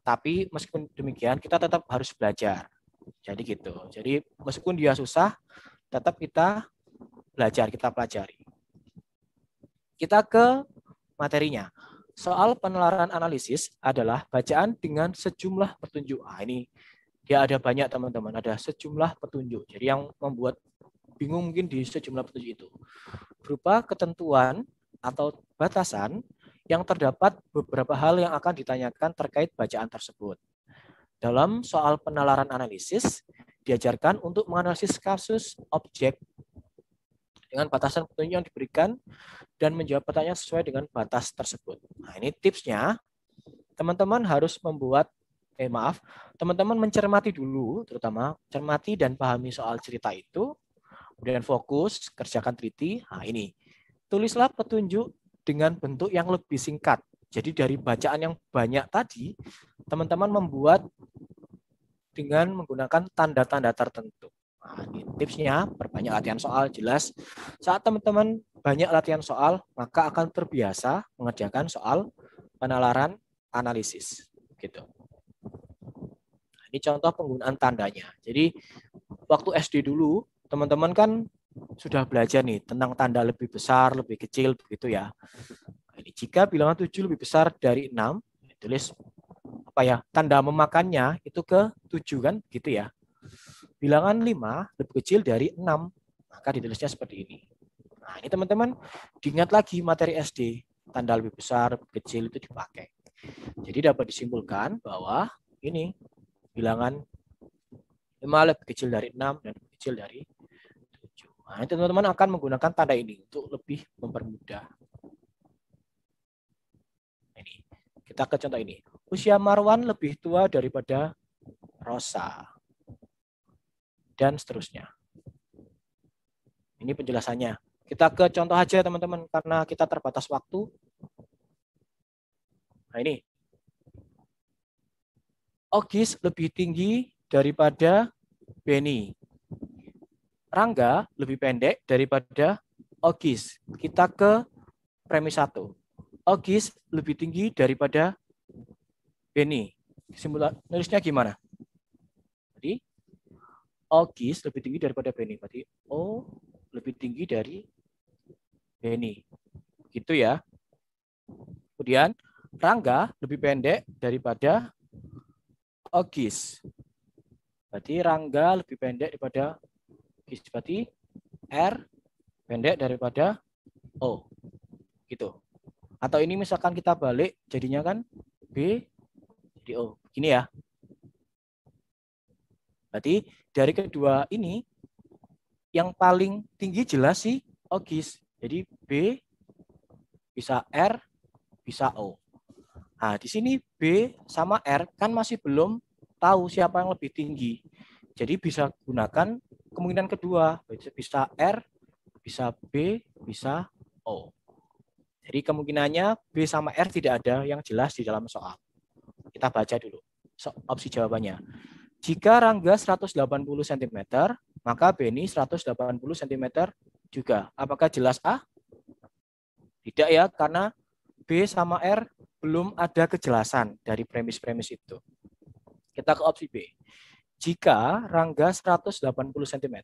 tapi meskipun demikian kita tetap harus belajar. Jadi gitu. Jadi meskipun dia susah, tetap kita belajar, kita pelajari. Kita ke materinya. Soal penalaran analisis adalah bacaan dengan sejumlah petunjuk. Ini dia ada banyak teman-teman, ada sejumlah petunjuk. Jadi yang membuat bingung mungkin di sejumlah petunjuk itu. Berupa ketentuan atau batasan yang terdapat beberapa hal yang akan ditanyakan terkait bacaan tersebut. Dalam soal penalaran analisis, diajarkan untuk menganalisis kasus objek dengan batasan petunjuk yang diberikan dan menjawab pertanyaan sesuai dengan batas tersebut. Nah, ini tipsnya, teman-teman harus teman-teman mencermati dulu, terutama cermati dan pahami soal cerita itu, kemudian fokus, kerjakan teliti. Nah, ini, tulislah petunjuk dengan bentuk yang lebih singkat. Jadi dari bacaan yang banyak tadi, teman-teman membuat dengan menggunakan tanda-tanda tertentu. Nah, ini tipsnya, perbanyak latihan soal, jelas. Saat teman-teman banyak latihan soal, maka akan terbiasa mengerjakan soal penalaran analisis. Gitu. Ini contoh penggunaan tandanya. Jadi waktu SD dulu, teman-teman kan sudah belajar nih tentang tanda lebih besar, lebih kecil, begitu ya. Nah, ini jika bilangan 7 lebih besar dari 6, tulis apa ya? Tanda memakannya itu ke 7 kan, gitu ya. Bilangan 5 lebih kecil dari 6, maka ditulisnya seperti ini. Nah, ini teman-teman diingat lagi materi SD, tanda lebih besar, lebih kecil itu dipakai. Jadi dapat disimpulkan bahwa ini bilangan 5 lebih kecil dari 6 dan lebih kecil dari 7. Nah, teman-teman akan menggunakan tanda ini untuk lebih mempermudah. Ini. Kita ke contoh ini. Usia Marwan lebih tua daripada Rosa. Dan seterusnya. Ini penjelasannya. Kita ke contoh aja teman-teman, karena kita terbatas waktu. Nah ini. Ogis lebih tinggi daripada Benny. Rangga lebih pendek daripada Ogis. Kita ke premis 1. Ogis lebih tinggi daripada Benny. Kesimpulan nulisnya gimana? Jadi Ogis lebih tinggi daripada Benny. Berarti O lebih tinggi dari Benny. Gitu ya. Kemudian Rangga lebih pendek daripada Ogis. Berarti Rangga lebih pendek daripada Ogis. Berarti R pendek daripada O. Gitu. Atau ini misalkan kita balik, jadinya kan B jadi O. Gini ya. Berarti dari kedua ini, yang paling tinggi jelas sih Ogis. Jadi B bisa R, bisa O. Nah, di sini B sama R kan masih belum tahu siapa yang lebih tinggi. Jadi bisa gunakan kemungkinan kedua. Bisa R, bisa B, bisa O. Jadi kemungkinannya B sama R tidak ada yang jelas di dalam soal. Kita baca dulu opsi jawabannya. Jika Rangga 180 cm, maka Benny 180 cm juga. Apakah jelas A? Tidak ya, karena B sama R belum ada kejelasan dari premis-premis itu. Kita ke opsi B. Jika Rangga 180 cm,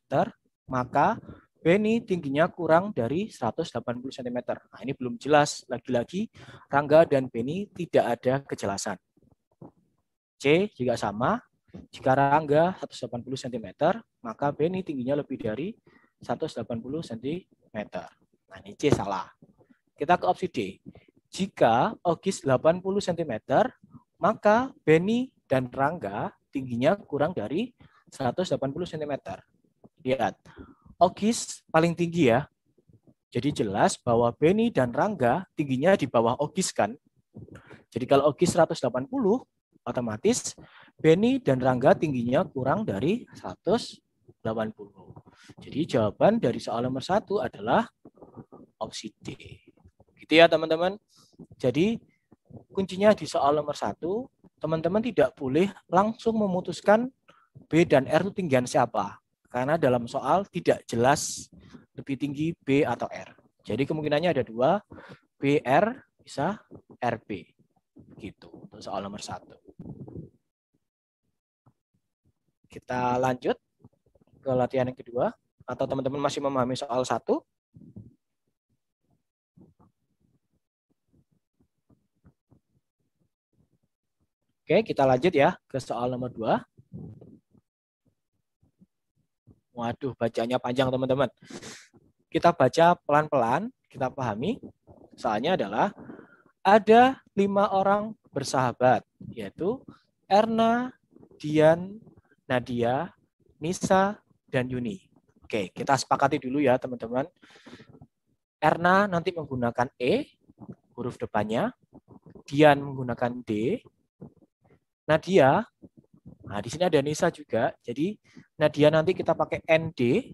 maka Benny tingginya kurang dari 180 cm. Nah, ini belum jelas. Lagi-lagi Rangga dan Benny tidak ada kejelasan. C juga sama. Jika Rangga 180 cm, maka Benny tingginya lebih dari 180 cm. Nah, ini C salah. Kita ke opsi D. Jika Ogis 80 cm, maka Benny dan Rangga tingginya kurang dari 180 cm. Lihat, Ogis paling tinggi ya. Jadi jelas bahwa Benny dan Rangga tingginya di bawah Ogis kan. Jadi kalau Ogis 180, otomatis Benny dan Rangga tingginya kurang dari 180. Jadi jawaban dari soal nomor 1 adalah opsi D. Gitu ya teman-teman. Jadi kuncinya di soal nomor 1, teman-teman tidak boleh langsung memutuskan B dan R itu tinggian siapa. Karena dalam soal tidak jelas lebih tinggi B atau R. Jadi kemungkinannya ada 2, BR bisa RB. Gitu untuk soal nomor 1. Kita lanjut ke latihan yang kedua. Atau teman-teman masih memahami soal 1? Oke, kita lanjut ya ke soal nomor 2. Waduh, bacanya panjang teman-teman. Kita baca pelan-pelan, kita pahami. Soalnya adalah ada 5 orang bersahabat, yaitu Erna, Dian, Nadia, Nisa, dan Yuni. Oke, kita sepakati dulu ya teman-teman. Erna nanti menggunakan E, huruf depannya. Dian menggunakan D. Nadia, nah di sini ada Nisa juga. Jadi Nadia nanti kita pakai ND,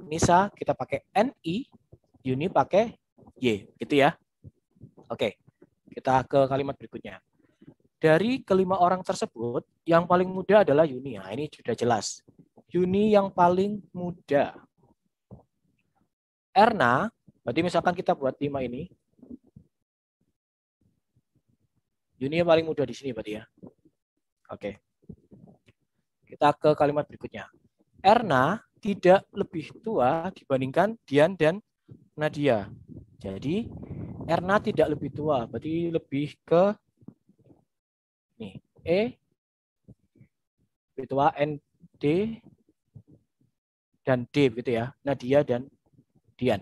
Nisa kita pakai NI, Yuni pakai Y, gitu ya. Oke, kita ke kalimat berikutnya. Dari kelima orang tersebut, yang paling muda adalah Yuni. Nah, ini sudah jelas. Yuni yang paling muda. Erna, berarti misalkan kita buat 5 ini. Yuni yang paling muda di sini berarti ya. Oke. Kita ke kalimat berikutnya. Erna tidak lebih tua dibandingkan Dian dan Nadia. Jadi Erna tidak lebih tua, berarti lebih ke nih, E lebih tua, N, D, dan D gitu ya. Nadia dan Dian.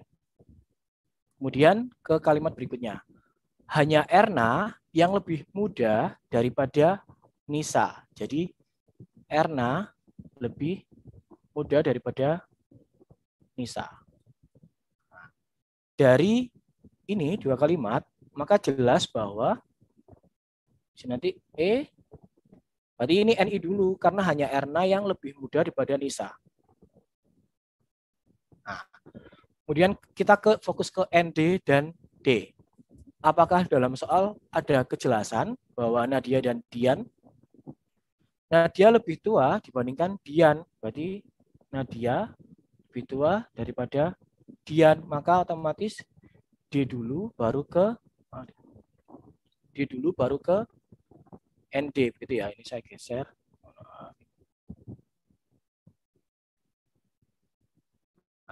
Kemudian ke kalimat berikutnya. Hanya Erna yang lebih muda daripada Nisa. Jadi Erna lebih muda daripada Nisa. Dari ini dua kalimat, maka jelas bahwa nanti berarti ini NI dulu karena hanya Erna yang lebih muda daripada Nisa. Nah, kemudian kita fokus ke ND dan D. Apakah dalam soal ada kejelasan bahwa Nadia dan Dian? Nadia lebih tua dibandingkan Dian. Berarti Nadia lebih tua daripada Dian. Maka otomatis D dulu baru ke ND gitu ya. Ini saya geser.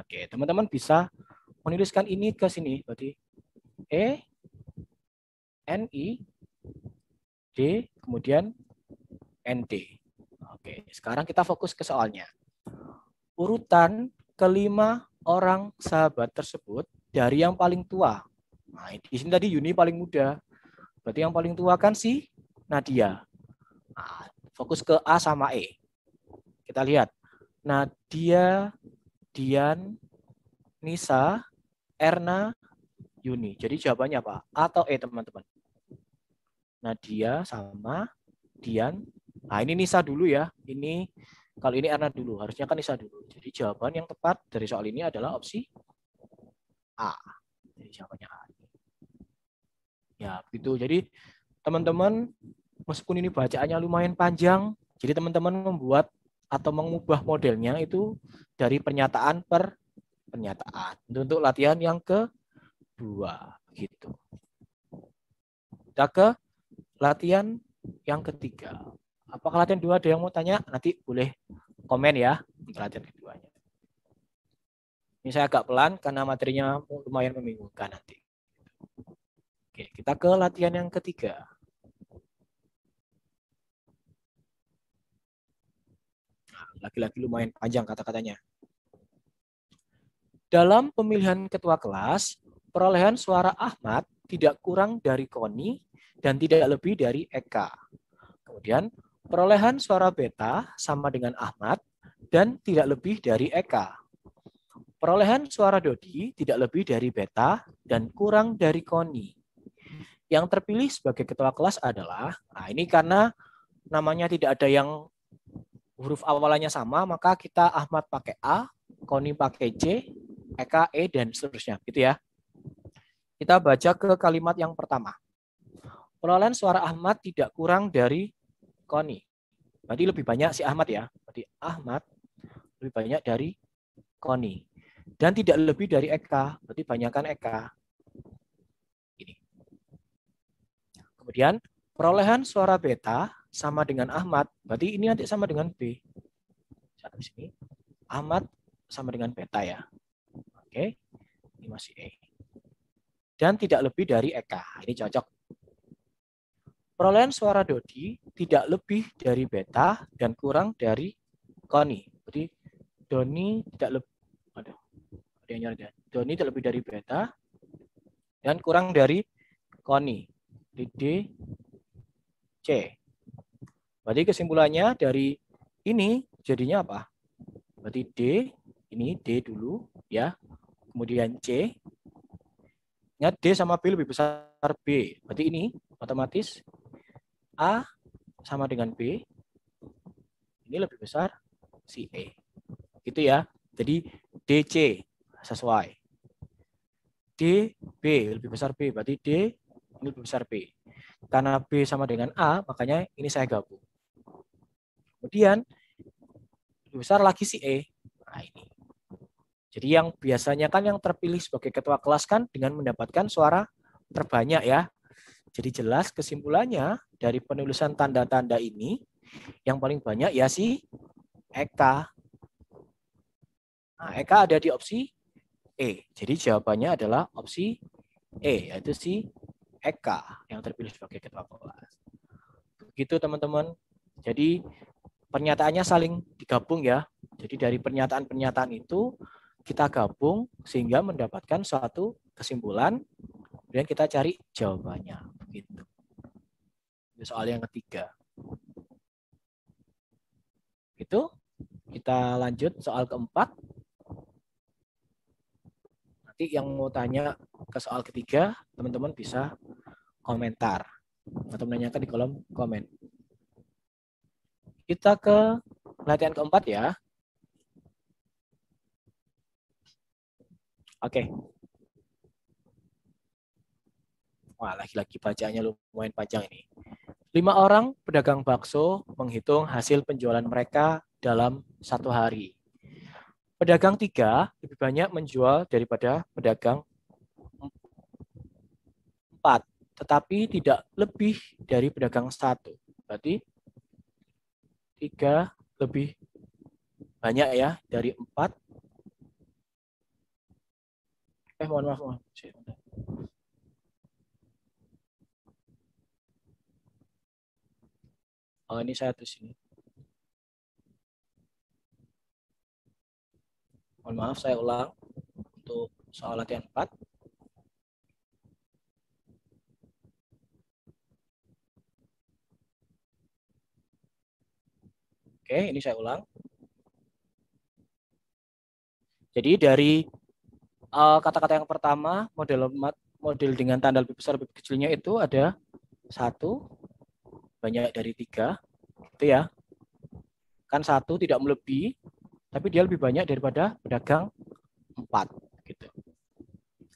Oke, teman-teman bisa menuliskan ini ke sini. Berarti E, NI, D, kemudian ND. Oke, sekarang kita fokus ke soalnya. Urutan kelima orang sahabat tersebut dari yang paling tua. Nah, di sini tadi Yuni paling muda. Berarti yang paling tua kan si Nadia. Nah, fokus ke A sama E. Kita lihat. Nadia, Dian, Nisa, Erna, Yuni. Jadi jawabannya apa? A atau E, teman-teman? Nadia sama Dian. Nah, ini Nisa dulu ya. Ini kalau ini Erna dulu. Harusnya kan Nisa dulu. Jadi jawaban yang tepat dari soal ini adalah opsi A. Jadi jawabannya A. Ya, begitu. Jadi teman-teman, meskipun ini bacaannya lumayan panjang, jadi teman-teman membuat atau mengubah modelnya itu dari pernyataan per pernyataan. Untuk latihan yang kedua. Gitu. Kita ke latihan yang ketiga. Apakah latihan 2 ada yang mau tanya? Nanti boleh komen ya untuk latihan keduanya. Ini saya agak pelan karena materinya lumayan membingungkan nanti. Oke, kita ke latihan yang ketiga. Lagi-lagi lumayan panjang kata-katanya. Dalam pemilihan ketua kelas, perolehan suara Ahmad tidak kurang dari Koni dan tidak lebih dari Eka. Kemudian, perolehan suara Beta sama dengan Ahmad dan tidak lebih dari Eka. Perolehan suara Dodi tidak lebih dari Beta dan kurang dari Koni. Yang terpilih sebagai ketua kelas adalah, nah ini karena namanya tidak ada yang huruf awalannya sama, maka kita Ahmad pakai A, Koni pakai C, Eka, E, dan seterusnya. Gitu ya. Kita baca ke kalimat yang pertama. Perolehan suara Ahmad tidak kurang dari Koni. Berarti lebih banyak si Ahmad ya. Berarti Ahmad lebih banyak dari Koni. Dan tidak lebih dari Eka. Berarti banyakkan Eka. Ini. Kemudian perolehan suara Beta sama dengan Ahmad. Berarti ini nanti sama dengan B. Di sini Ahmad sama dengan Beta ya. Oke. Ini masih E. Dan tidak lebih dari Eka. Ini cocok. Perolehan suara Dodi tidak lebih dari Beta dan kurang dari Koni. Jadi Doni tidak lebih, Doni tidak lebih dari Beta dan kurang dari Koni. Di D, C. Berarti kesimpulannya dari ini jadinya apa? Berarti D, ini D dulu ya. Kemudian C. Ingat D sama B lebih besar B. Berarti ini otomatis A sama dengan B. Ini lebih besar si E. Gitu ya. Jadi DC sesuai. D, B lebih besar B. Berarti D ini lebih besar B. Karena B sama dengan A, makanya ini saya gabung. Kemudian lebih besar lagi si E. Nah ini. Jadi yang biasanya kan yang terpilih sebagai ketua kelas kan dengan mendapatkan suara terbanyak ya. Jadi jelas kesimpulannya dari penulisan tanda-tanda ini yang paling banyak ya si Eka. Nah, Eka ada di opsi E. Jadi jawabannya adalah opsi yaitu si Eka yang terpilih sebagai ketua kelas. Begitu teman-teman. Jadi pernyataannya saling digabung ya. Jadi dari pernyataan-pernyataan itu kita gabung sehingga mendapatkan suatu kesimpulan, kemudian kita cari jawabannya. Begitu. Soal yang ketiga. Itu kita lanjut soal keempat. Nanti yang mau tanya ke soal ketiga, teman-teman bisa komentar atau menanyakan di kolom komen. Kita ke latihan keempat ya. Oke. Wah, lagi-lagi bacaannya lumayan panjang ini. 5 orang pedagang bakso menghitung hasil penjualan mereka dalam 1 hari. Pedagang 3 lebih banyak menjual daripada pedagang 4, tetapi tidak lebih dari pedagang 1. Berarti 3 lebih banyak ya dari 4. Mohon maaf. Oh, ini saya tulis ini. Mohon maaf, saya ulang untuk soal latihan 4. Oke, ini saya ulang. Jadi dari kata-kata yang pertama, model dengan tanda lebih besar lebih kecilnya itu ada 1, banyak dari 3, gitu ya. Kan 1 tidak melebihi, tapi dia lebih banyak daripada pedagang 4, gitu.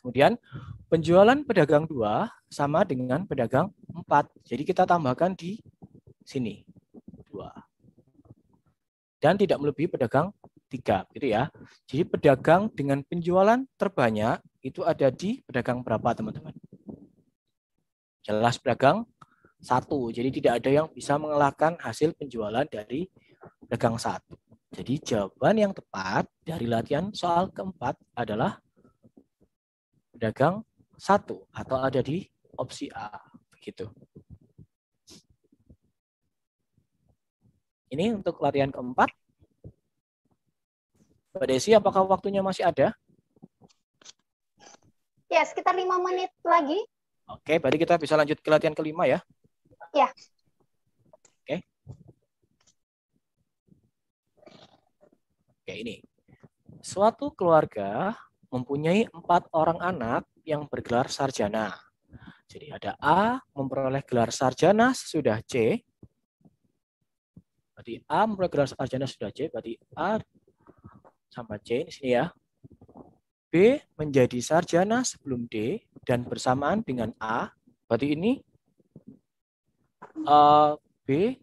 Kemudian penjualan pedagang 2 sama dengan pedagang 4. Jadi kita tambahkan di sini 2. Dan tidak melebihi pedagang 3, gitu ya. Jadi pedagang dengan penjualan terbanyak itu ada di pedagang berapa, teman-teman? Jelas pedagang 1. Jadi tidak ada yang bisa mengalahkan hasil penjualan dari pedagang 1. Jadi jawaban yang tepat dari latihan soal keempat adalah pedagang 1 atau ada di opsi A. Begitu. Ini untuk latihan keempat. Mbak Desi, apakah waktunya masih ada? Ya, sekitar 5 menit lagi. Oke, berarti kita bisa lanjut ke latihan kelima ya? Ya. Oke. Oke, ini. Suatu keluarga mempunyai 4 orang anak yang bergelar sarjana. Jadi ada A memperoleh gelar sarjana sesudah C. Berarti A memperoleh gelar sarjana sesudah C, berarti A sama C di sini ya. B menjadi sarjana sebelum D dan bersamaan dengan A. Berarti ini B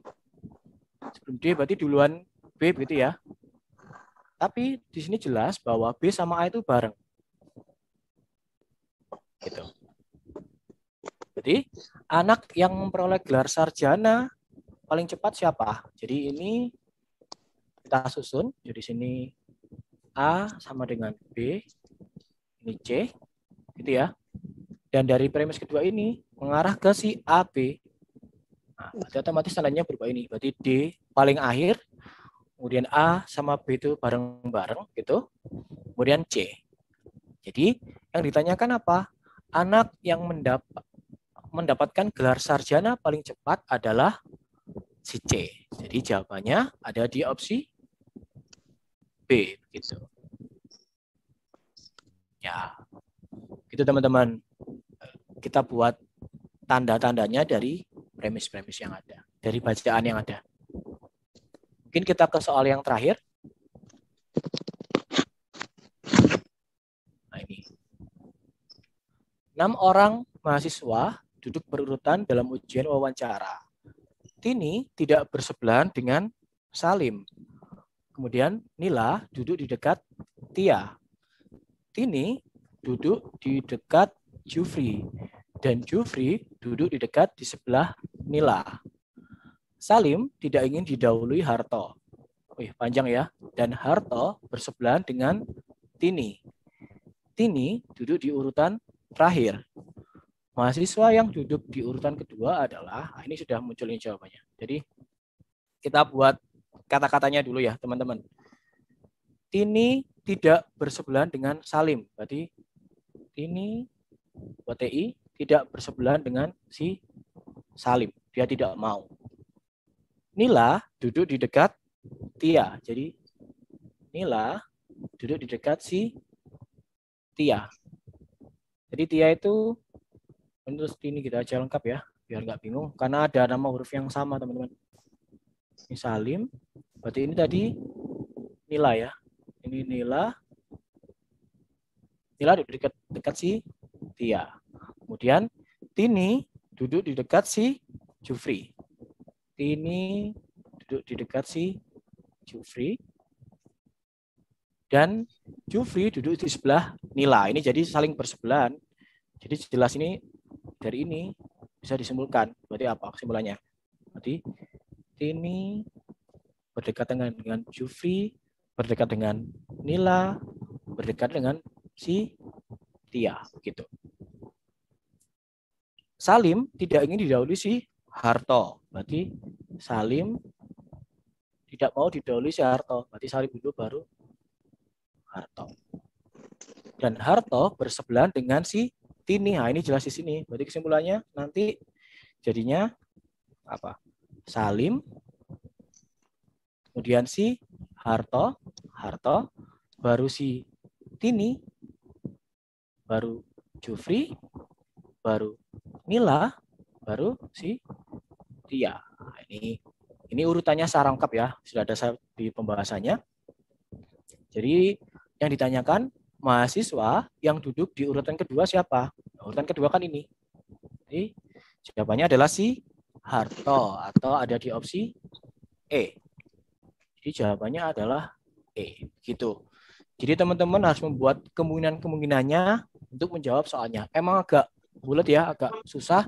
sebelum D berarti duluan B begitu ya. Tapi di sini jelas bahwa B sama A itu bareng. Gitu. Jadi anak yang memperoleh gelar sarjana paling cepat siapa? Jadi ini kita susun. Jadi sini A sama dengan B, ini C, gitu ya. Dan dari premis kedua ini mengarah ke si AB. Nah, berarti otomatis tandanya berubah ini. Berarti D paling akhir, kemudian A sama B itu bareng-bareng, gitu. Kemudian C. Jadi yang ditanyakan apa? Anak yang mendapatkan gelar sarjana paling cepat adalah si C. Jadi jawabannya ada di opsi B, gitu. Ya, gitu teman-teman. Kita buat tanda-tandanya dari premis-premis yang ada, dari bacaan yang ada. Mungkin kita ke soal yang terakhir. Nah ini. 6 orang mahasiswa duduk berurutan dalam ujian wawancara. Tini tidak bersebelahan dengan Salim. Kemudian Nila duduk di dekat Tia. Tini duduk di dekat Jufri. Dan Jufri duduk di dekat di sebelah Nila. Salim tidak ingin didahului Harto. Wih, panjang ya. Dan Harto bersebelahan dengan Tini. Tini duduk di urutan terakhir. Mahasiswa yang duduk di urutan kedua adalah, ini sudah muncul ini jawabannya. Jadi kita buat kata-katanya dulu ya teman-teman. Tini tidak bersebelahan dengan Salim. Berarti Tini buat TI tidak bersebelahan dengan si Salim. Dia tidak mau. Nila duduk di dekat Tia. Jadi Nila duduk di dekat si Tia. Jadi Tia itu, menurut ini kita aja lengkap ya, biar nggak bingung. Karena ada nama huruf yang sama teman-teman. Ini Salim, berarti ini tadi Nila ya. Ini Nila. Nila duduk dekat si Tia. Kemudian Tini duduk di dekat si Jufri. Tini duduk di dekat si Jufri. Dan Jufri duduk di sebelah Nila. Ini jadi saling bersebelahan. Jadi jelas ini dari ini bisa disimpulkan. Berarti apa kesimpulannya? Berarti Tini berdekatan dengan Jufri, berdekat dengan Nila, berdekat dengan si Tia. Begitu. Salim tidak ingin didahului si Harto. Berarti Salim tidak mau didahului si Harto. Berarti Salim dulu baru Harto. Dan Harto bersebelahan dengan si Tini. Nah, ini jelas di sini. Berarti kesimpulannya nanti jadinya apa? Salim, kemudian si Harto, baru si Tini, baru Jufri, baru Nila, baru si Tia. Nah, ini urutannya secara lengkap ya. Sudah ada di pembahasannya. Jadi yang ditanyakan mahasiswa yang duduk di urutan kedua siapa? Nah, urutan kedua kan ini. Jadi jawabannya adalah si Harto atau ada di opsi E. Jadi jawabannya adalah E. Gitu. Jadi teman-teman harus membuat kemungkinan-kemungkinannya untuk menjawab soalnya. Emang agak bulat ya, agak susah.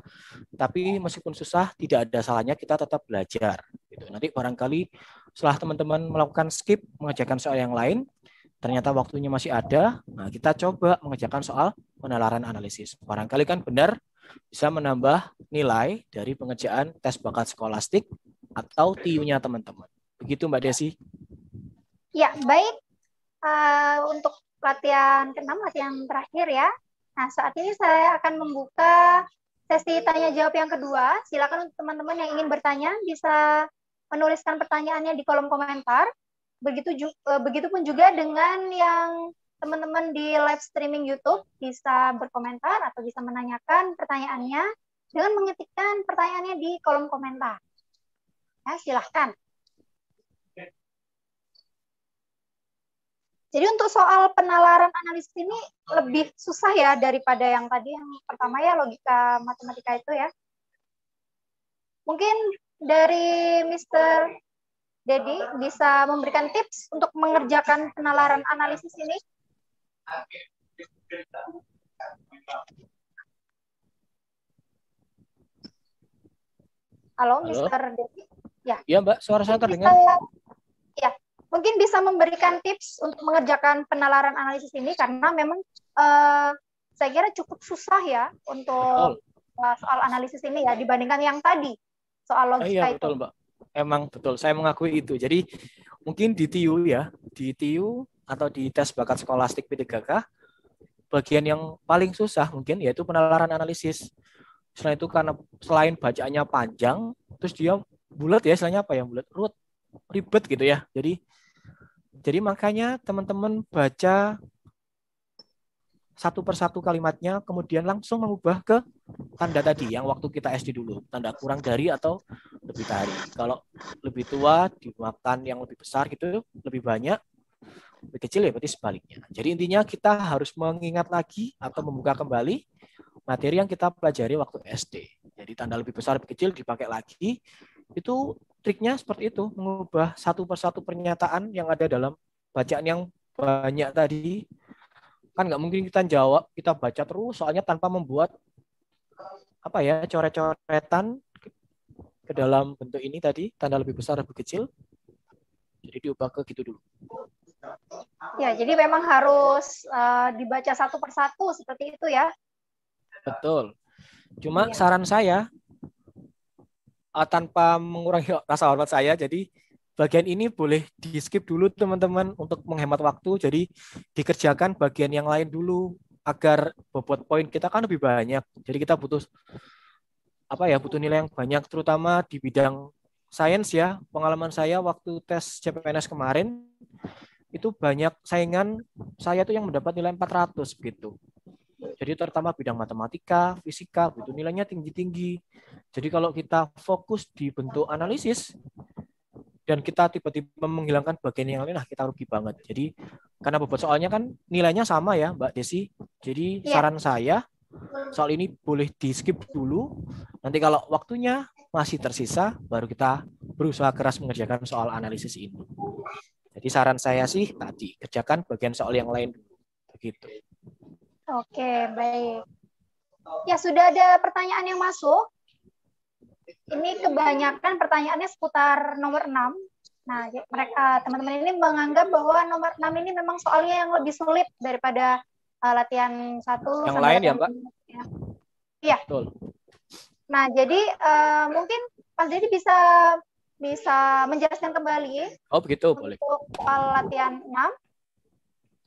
Tapi meskipun susah, tidak ada salahnya kita tetap belajar. Gitu. Nanti barangkali setelah teman-teman melakukan skip, mengerjakan soal yang lain, ternyata waktunya masih ada, nah kita coba mengerjakan soal penalaran analisis. Barangkali kan benar bisa menambah nilai dari pengerjaan tes bakat skolastik atau TIU-nya teman-teman. Begitu Mbak Desi? Ya, baik. Untuk latihan ke-6, latihan terakhir ya. Nah, saat ini saya akan membuka sesi tanya jawab yang kedua. Silakan untuk teman-teman yang ingin bertanya bisa menuliskan pertanyaannya di kolom komentar. Begitupun juga dengan yang teman-teman di live streaming YouTube bisa berkomentar atau bisa menanyakan pertanyaannya dengan mengetikkan pertanyaannya di kolom komentar. Ya, silahkan. Jadi untuk soal penalaran analisis ini lebih susah ya daripada yang tadi yang pertama ya, logika matematika itu ya. Mungkin dari Mr. Dedi bisa memberikan tips untuk mengerjakan penalaran analisis ini. Halo, Mr. Dedi. Ya. Iya, Mbak, suara saya terdengar. Ya, mungkin bisa memberikan tips untuk mengerjakan penalaran analisis ini karena memang saya kira cukup susah ya untuk soal analisis ini ya dibandingkan yang tadi soal logika itu. Iya, betul, Mbak. Emang betul, saya mengakui itu. Jadi mungkin di TIU ya, di TIU atau di tes bakat skolastik P3K, bagian yang paling susah mungkin yaitu penalaran analisis. Selain itu karena selain bacaannya panjang, terus dia bulat ya, istilahnya apa ya, bulat, ribet gitu ya. Jadi makanya teman-teman baca satu persatu kalimatnya, kemudian langsung mengubah ke tanda tadi yang waktu kita SD dulu, tanda kurang dari atau lebih dari. Kalau lebih tua dimakan yang lebih besar gitu, lebih banyak, lebih kecil ya berarti sebaliknya. Jadi intinya kita harus mengingat lagi atau membuka kembali materi yang kita pelajari waktu SD. Jadi tanda lebih besar, lebih kecil dipakai lagi. Itu triknya seperti itu, mengubah satu persatu pernyataan yang ada dalam bacaan yang banyak tadi. Kan nggak mungkin kita baca terus soalnya tanpa membuat apa ya, coret-coretan ke dalam bentuk ini tadi, tanda lebih besar lebih kecil. Jadi diubah ke gitu dulu. Ya, jadi memang harus dibaca satu persatu seperti itu ya. Betul. Cuma Iya. saran saya tanpa mengurangi rasa hormat saya, jadi bagian ini boleh di skip dulu teman-teman untuk menghemat waktu. Jadi dikerjakan bagian yang lain dulu agar bobot poin kita kan lebih banyak. Jadi kita butuh butuh nilai yang banyak, terutama di bidang sains ya. Pengalaman saya waktu tes CPNS kemarin itu banyak saingan saya tuh yang mendapat nilai 400 gitu. Jadi terutama bidang matematika, fisika, butuh nilainya tinggi-tinggi. Jadi kalau kita fokus di bentuk analisis dan kita tiba-tiba menghilangkan bagian yang lain, nah kita rugi banget. Jadi karena bobot soalnya kan nilainya sama ya Mbak Desi. Jadi saran saya soal ini boleh di skip dulu. Nanti kalau waktunya masih tersisa, baru kita berusaha keras mengerjakan soal analisis ini. Jadi saran saya sih tadi, kerjakan bagian soal yang lain dulu. Begitu. Oke, baik. Ya, sudah ada pertanyaan yang masuk. Ini kebanyakan pertanyaannya seputar nomor 6. Nah, mereka teman-teman ini menganggap bahwa nomor 6 ini memang soalnya yang lebih sulit daripada latihan 1 yang lain ya, Mbak? Iya. Betul. Nah, jadi mungkin Mas Dedi bisa menjelaskan kembali. Oh, begitu, boleh. Untuk soal latihan 6.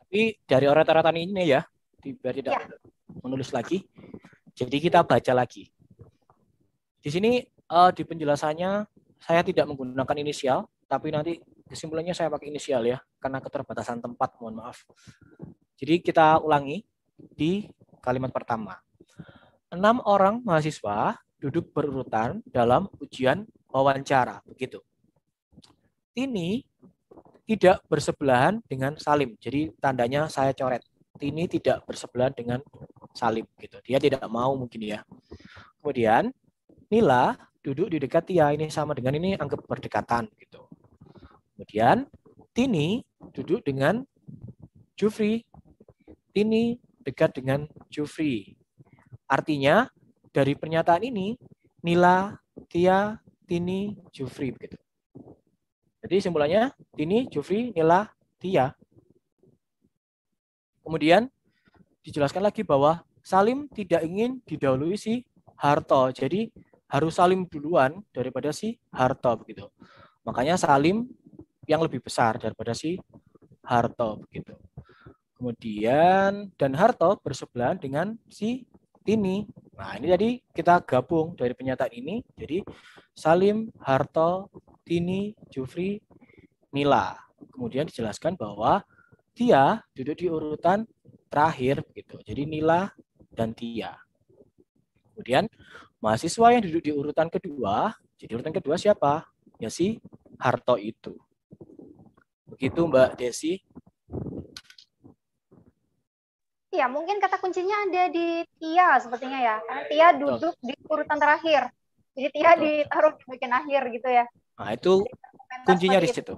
Tapi dari orat-oratan ini ya, biar tidak menulis lagi. Jadi kita baca lagi. Di sini di penjelasannya saya tidak menggunakan inisial, tapi nanti kesimpulannya saya pakai inisial ya, karena keterbatasan tempat, mohon maaf. Jadi kita ulangi di kalimat pertama. 6 orang mahasiswa duduk berurutan dalam ujian wawancara, begitu. Tini tidak bersebelahan dengan Salim. Jadi tandanya saya coret. Tini tidak bersebelahan dengan Salim, gitu. Dia tidak mau mungkin ya. Kemudian Nila duduk di dekat Tia, ini sama dengan ini anggap berdekatan, gitu. Kemudian Tini duduk dengan Jufri. Tini dekat dengan Jufri. Artinya dari pernyataan ini Nila, Tia, Tini, Jufri, begitu. Jadi simpulannya Tini, Jufri, Nila, Tia. Kemudian dijelaskan lagi bahwa Salim tidak ingin didahului si Harto. Jadi harus Salim duluan daripada si Harto, begitu. Makanya Salim yang lebih besar daripada si Harto, begitu. Kemudian dan Harto bersebelahan dengan si Tini. Nah, ini jadi kita gabung dari pernyataan ini. Jadi Salim, Harto, Tini, Jufri, Nila. Kemudian dijelaskan bahwa Tia duduk di urutan terakhir, gitu. Jadi Nila dan Tia. Kemudian mahasiswa yang duduk di urutan kedua, jadi urutan kedua siapa? Ya si Harto itu. Begitu Mbak Desi. Ya, mungkin kata kuncinya ada di Tia sepertinya ya. Karena Tia duduk di urutan terakhir. Jadi Tia ditaruh di bagian akhir gitu ya. Nah, itu kuncinya di situ.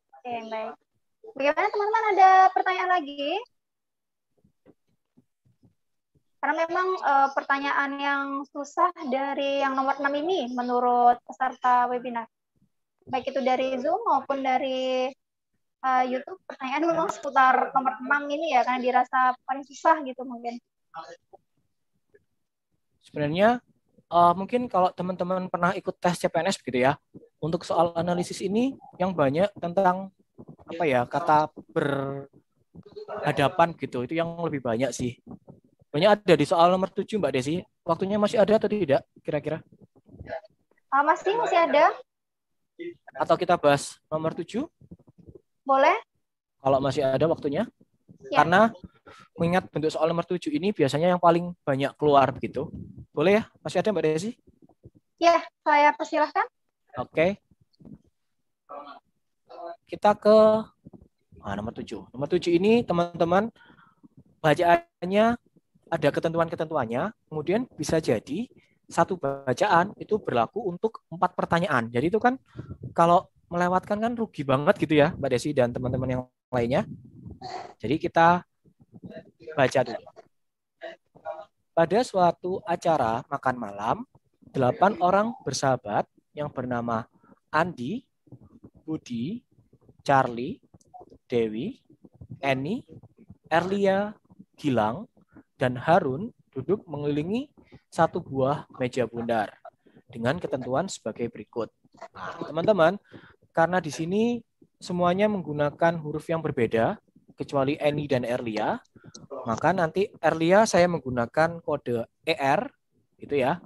Oke, baik. Bagaimana teman-teman, ada pertanyaan lagi? Karena memang pertanyaan yang susah dari yang nomor 6 ini menurut peserta webinar. Baik itu dari Zoom maupun dari YouTube, pertanyaan memang seputar nomor 6 ini ya, karena dirasa paling susah gitu mungkin. Sebenarnya mungkin kalau teman-teman pernah ikut tes CPNS begitu ya, untuk soal analisis ini yang banyak tentang kata berhadapan gitu, itu yang lebih banyak sih. Banyak ada di soal nomor 7 Mbak Desi. Waktunya masih ada atau tidak kira-kira? Masih ada. Atau kita bahas nomor 7? Boleh. Kalau masih ada waktunya. Ya. Karena mengingat bentuk soal nomor 7 ini biasanya yang paling banyak keluar begitu. Boleh ya? Masih ada Mbak Desi? Ya, saya persilahkan. Oke. Kita ke nomor 7. Nomor 7 ini teman-teman bacaannya ada ketentuan-ketentuannya. Kemudian bisa jadi satu bacaan itu berlaku untuk 4 pertanyaan. Jadi itu kan kalau melewatkan kan rugi banget gitu ya Mbak Desi dan teman-teman yang lainnya. Jadi kita baca dulu. Pada suatu acara makan malam, 8 orang bersahabat yang bernama Andi, Budi, Charlie, Dewi, Eni, Erlia, Gilang, dan Harun duduk mengelilingi satu buah meja bundar dengan ketentuan sebagai berikut. Nah, teman-teman, karena di sini semuanya menggunakan huruf yang berbeda, kecuali Eni dan Erlia, maka nanti Erlia saya menggunakan kode ER, gitu ya.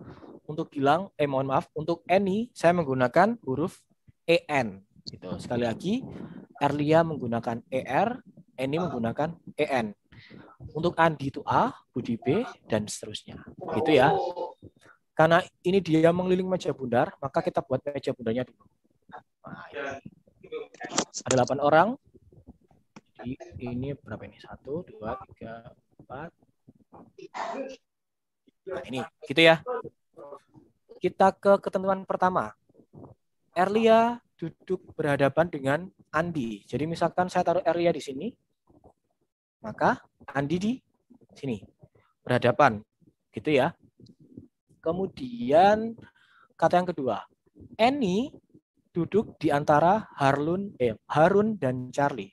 Untuk Gilang, mohon maaf, untuk Eni saya menggunakan huruf EN. Gitu. Sekali lagi, Erlia menggunakan ER, Eni menggunakan EN. Untuk Andi itu A, Budi B, dan seterusnya. Gitu ya. Karena ini dia mengelilingi meja bundar, maka kita buat meja bundarnya dulu. Nah, ini. Ada 8 orang. Jadi ini berapa ini? 1, 2, 3, 4. Nah, ini. Gitu ya. Kita ke ketentuan pertama. Erlia duduk berhadapan dengan Andi. Jadi misalkan saya taruh Erlia di sini, maka Andi di sini. Berhadapan. Gitu ya. Kemudian kata yang kedua. Eni duduk di antara Harun dan Charlie.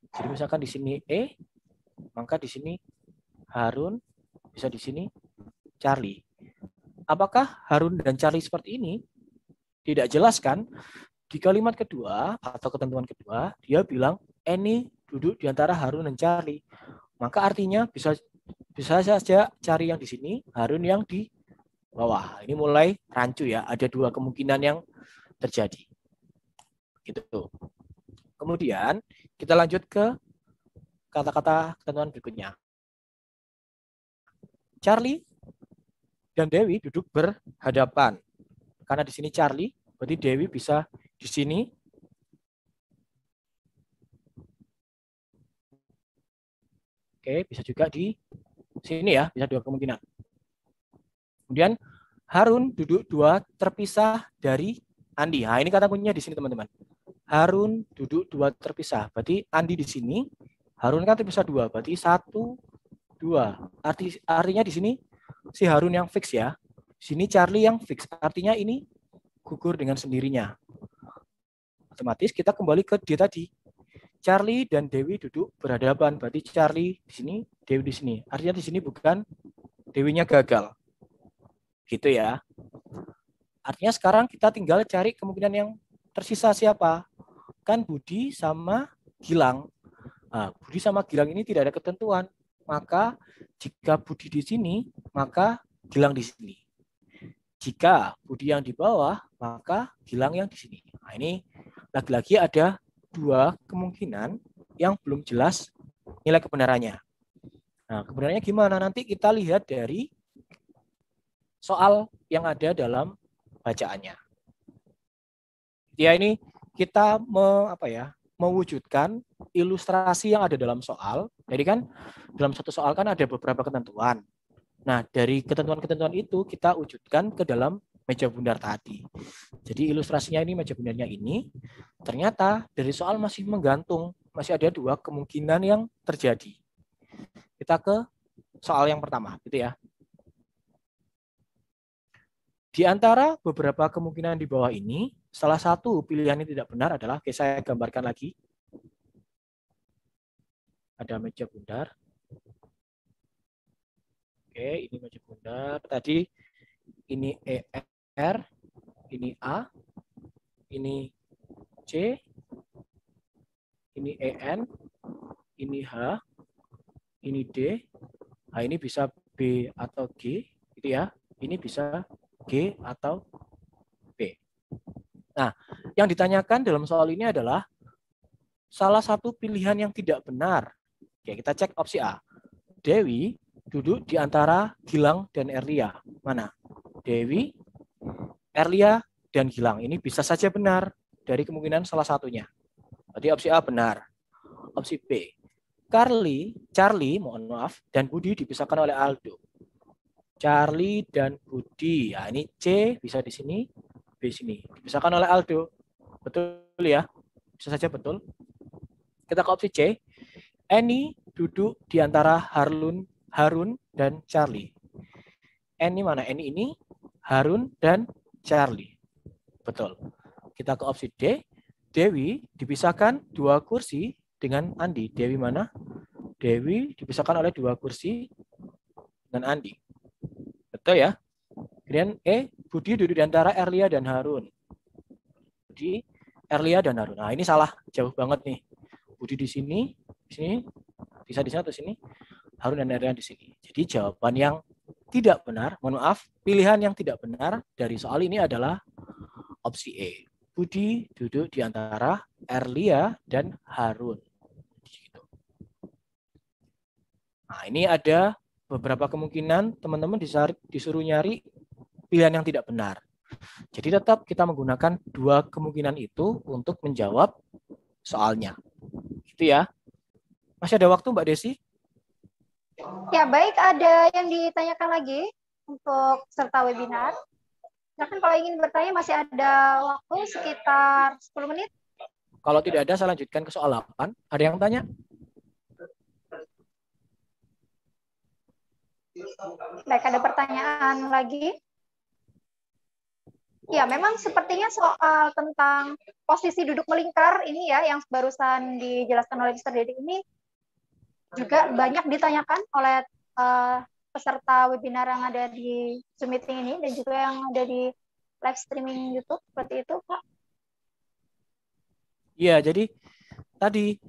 Jadi misalkan di sini maka di sini Harun, bisa di sini Charlie. Apakah Harun dan Charlie seperti ini? Tidak jelas kan? Di kalimat kedua atau ketentuan kedua, dia bilang Eni duduk di antara Harun dan Charlie. Maka artinya bisa saja cari yang di sini, Harun yang di bawah. Ini mulai rancu ya. Ada 2 kemungkinan yang terjadi. Gitu. Kemudian kita lanjut ke kata-kata ketentuan berikutnya. Charlie dan Dewi duduk berhadapan. Karena di sini Charlie, berarti Dewi bisa di sini. Oke, bisa juga di sini ya, bisa 2 kemungkinan. Kemudian Harun duduk 2 terpisah dari Andi. Nah, ini kata kuncinya di sini teman-teman. Harun duduk 2 terpisah. Berarti Andi di sini, Harun kan terpisah 2. Berarti 1, 2. Artinya di sini si Harun yang fix ya. Sini Charlie yang fix. Artinya ini gugur dengan sendirinya. Otomatis kita kembali ke dia tadi. Charlie dan Dewi duduk berhadapan. Berarti Charlie di sini, Dewi di sini. Artinya di sini bukan Dewinya gagal. Gitu ya. Artinya sekarang kita tinggal cari kemungkinan yang tersisa siapa? Kan Budi sama Gilang. Nah, Budi sama Gilang ini tidak ada ketentuan. Maka jika Budi di sini, maka Gilang di sini. Jika Budi yang di bawah, maka Gilang yang di sini. Nah, ini lagi-lagi ada 2 kemungkinan yang belum jelas nilai kebenarannya. Nah, kebenarannya gimana? Nanti kita lihat dari soal yang ada dalam bacaannya. Ya, ini kita mewujudkan ilustrasi yang ada dalam soal. Jadi kan dalam satu soal kan ada beberapa ketentuan. Nah, dari ketentuan-ketentuan itu kita wujudkan ke dalam meja bundar tadi. Jadi ilustrasinya ini, meja bundarnya ini, ternyata dari soal masih menggantung, masih ada 2 kemungkinan yang terjadi. Kita ke soal yang pertama, gitu ya. Di antara beberapa kemungkinan di bawah ini, salah satu pilihan yang tidak benar adalah, oke, saya gambarkan lagi. Ada meja bundar. Oke, ini meja bundar. Tadi ini ER, ini A, ini C, ini EN, ini H, ini D. Nah, ini bisa B atau G, gitu ya. Ini bisa G atau B. Nah, yang ditanyakan dalam soal ini adalah salah satu pilihan yang tidak benar. Oke, kita cek opsi A. Dewi duduk di antara Gilang dan Erlia. Mana? Dewi, Erlia, dan Gilang. Ini bisa saja benar dari kemungkinan salah satunya. Berarti opsi A benar. Opsi B. Charlie, mohon maaf, dan Budi dipisahkan oleh Aldo. Charlie dan Budi. Ya, ini C bisa di sini, B sini. Dipisahkan oleh Aldo. Betul ya? Bisa saja betul. Kita ke opsi C. Eni duduk di antara Harun dan Charlie. Eni mana? Eni ini Harun dan Charlie. Betul. Kita ke opsi D. Dewi dipisahkan 2 kursi dengan Andi. Dewi mana? Dewi dipisahkan oleh 2 kursi dengan Andi. Betul ya? Kemudian Budi duduk di antara Erlia dan Harun. Budi, Erlia dan Harun. Nah, ini salah, jauh banget nih. Budi di sini, bisa di sini atau sini, Harun dan Erlia di sini. Jadi jawaban yang tidak benar, mohon maaf, pilihan yang tidak benar dari soal ini adalah opsi E. Budi duduk di antara Erlia dan Harun. Nah, ini ada beberapa kemungkinan teman-teman disuruh nyari pilihan yang tidak benar. Jadi tetap kita menggunakan dua kemungkinan itu untuk menjawab soalnya. Gitu ya. Masih ada waktu Mbak Desi? Ya, baik. Ada yang ditanyakan lagi untuk peserta webinar? Silakan kalau ingin bertanya, masih ada waktu sekitar 10 menit. Kalau tidak ada, saya lanjutkan ke soal 8. Ada yang tanya? Baik, ada pertanyaan lagi? Ya, memang sepertinya soal tentang posisi duduk melingkar ini ya, yang barusan dijelaskan oleh Mr. Dedi ini juga banyak ditanyakan oleh peserta webinar yang ada di Zoom meeting ini dan juga yang ada di live streaming YouTube, seperti itu, Pak. Iya, jadi tadi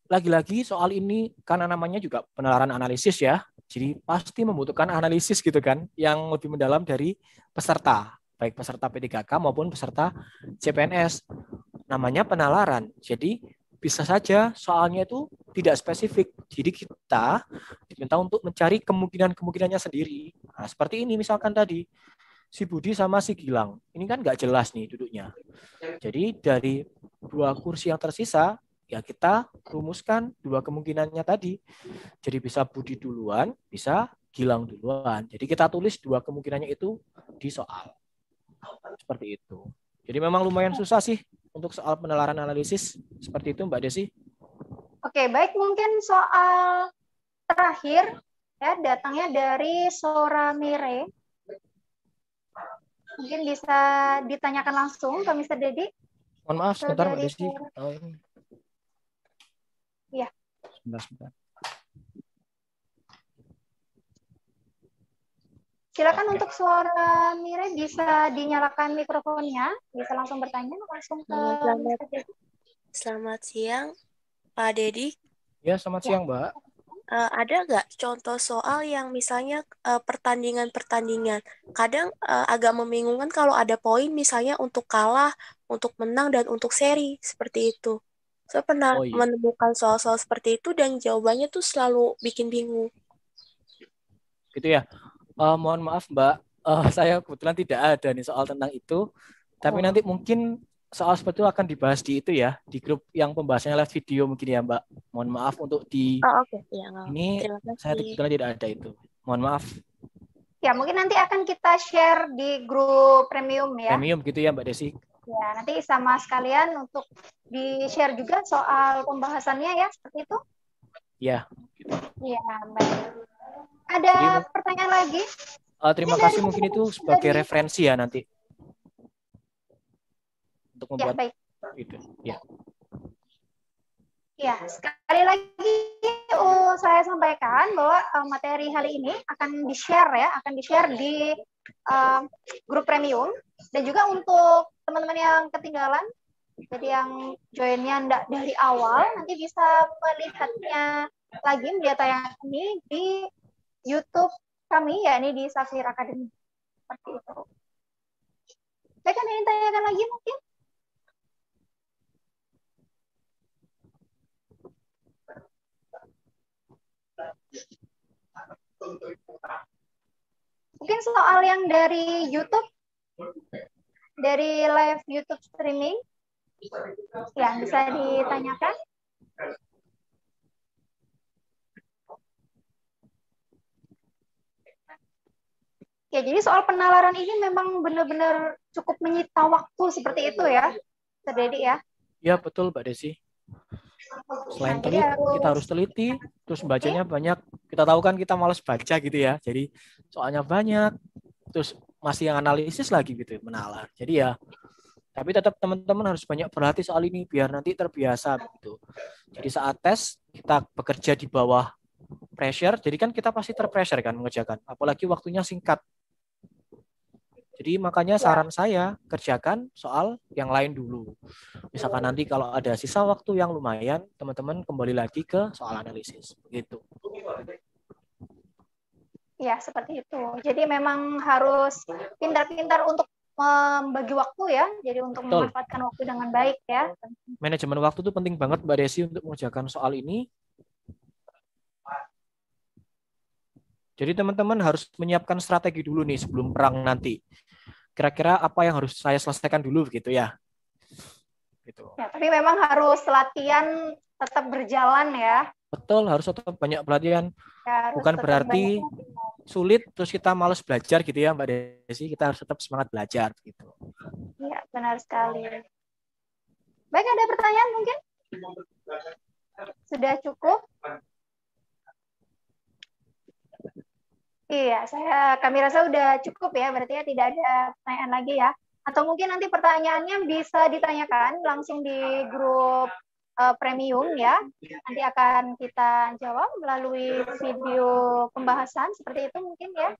lagi-lagi soal ini karena namanya juga penalaran analisis ya, jadi pasti membutuhkan analisis gitu kan, yang lebih mendalam dari peserta, baik peserta P3K maupun peserta CPNS. Namanya penalaran, jadi bisa saja soalnya itu tidak spesifik. Jadi kita diminta untuk mencari kemungkinan-kemungkinannya sendiri. Nah, seperti ini misalkan tadi, si Budi sama si Gilang. Ini kan nggak jelas nih duduknya. Jadi dari dua kursi yang tersisa, ya kita rumuskan dua kemungkinannya tadi. Jadi bisa Budi duluan, bisa Gilang duluan. Jadi kita tulis dua kemungkinannya itu di soal. Seperti itu. Jadi memang lumayan susah sih untuk soal penalaran analisis. Seperti itu Mbak Desi. Oke, baik, mungkin soal terakhir ya datangnya dari Sora Mire. Mungkin bisa ditanyakan langsung ke Mr. Dedi. Mohon maaf sebentar Mbak Desi. Iya. Sebentar. Silakan untuk Suara Mire bisa dinyalakan mikrofonnya, bisa langsung bertanya langsung ke Mr. Dedi. Selamat siang, Pak Dedi. Ya, selamat siang, Mbak. Ada nggak contoh soal yang misalnya pertandingan-pertandingan? Kadang agak membingungkan kalau ada poin misalnya untuk kalah, untuk menang, dan untuk seri, seperti itu. Saya pernah menemukan soal-soal seperti itu dan jawabannya tuh selalu bikin bingung. Gitu ya. Mohon maaf Mbak, saya kebetulan tidak ada nih soal tentang itu. Tapi nanti mungkin soal seperti itu akan dibahas di itu ya, di grup yang pembahasannya live video mungkin ya Mbak. Mohon maaf untuk di Ya, ini saya kebetulan tidak ada itu. Mohon maaf. Ya, mungkin nanti akan kita share di grup premium ya. Premium gitu ya Mbak Desi. Ya, nanti sama sekalian untuk di-share juga soal pembahasannya ya, seperti itu. Ya. Gitu. Ya, baik. Ada pertanyaan lagi? Terima kasih, mungkin itu sebagai referensi ya nanti untuk membuat itu. Ya. Ya, sekali lagi saya sampaikan bahwa materi hari ini akan di-share ya, akan di-share di grup premium dan juga untuk teman-teman yang ketinggalan, jadi yang joinnya enggak dari awal, nanti bisa melihatnya lagi melihat tayangan ini di YouTube kami, ya ini di Safir Academy. Seperti itu. Baik, kan ingin tanyakan lagi mungkin? Mungkin soal yang dari YouTube, dari live YouTube streaming, yang bisa ditanyakan. Ya, jadi soal penalaran ini memang benar-benar cukup menyita waktu seperti itu ya, Dedi ya? Ya, betul Mbak Desi. Selain teliti, kita harus teliti, terus bacanya banyak. Kita tahu kan kita malas baca gitu ya, jadi soalnya banyak, terus masih yang analisis lagi gitu, menalar. Jadi ya, tapi tetap teman-teman harus banyak berlatih soal ini biar nanti terbiasa gitu. Jadi saat tes kita bekerja di bawah pressure, jadi kan kita pasti terpressure kan mengerjakan, apalagi waktunya singkat. Jadi makanya Ya. saran saya kerjakan soal yang lain dulu. Misalkan nanti kalau ada sisa waktu yang lumayan, teman-teman kembali lagi ke soal analisis. Begitu. Ya, seperti itu. Jadi memang harus pintar-pintar untuk membagi waktu ya. Jadi untuk Betul. memanfaatkan waktu dengan baik ya. Manajemen waktu itu penting banget Mbak Desi untuk mengerjakan soal ini. Jadi teman-teman harus menyiapkan strategi dulu nih sebelum perang nanti. Kira-kira apa yang harus saya selesaikan dulu gitu ya. Gitu. Ya, tapi memang harus latihan tetap berjalan ya. Betul, harus tetap banyak pelatihan. Ya, harus Bukan tetap berarti banyak. sulit terus kita malas belajar gitu ya Mbak Desi. Kita harus tetap semangat belajar gitu. Ya, benar sekali. Baik, ada pertanyaan mungkin? Sudah cukup? Iya, kami rasa udah cukup ya, berarti ya tidak ada pertanyaan lagi ya. Atau mungkin nanti pertanyaannya bisa ditanyakan langsung di grup premium ya. Nanti akan kita jawab melalui video pembahasan seperti itu mungkin ya.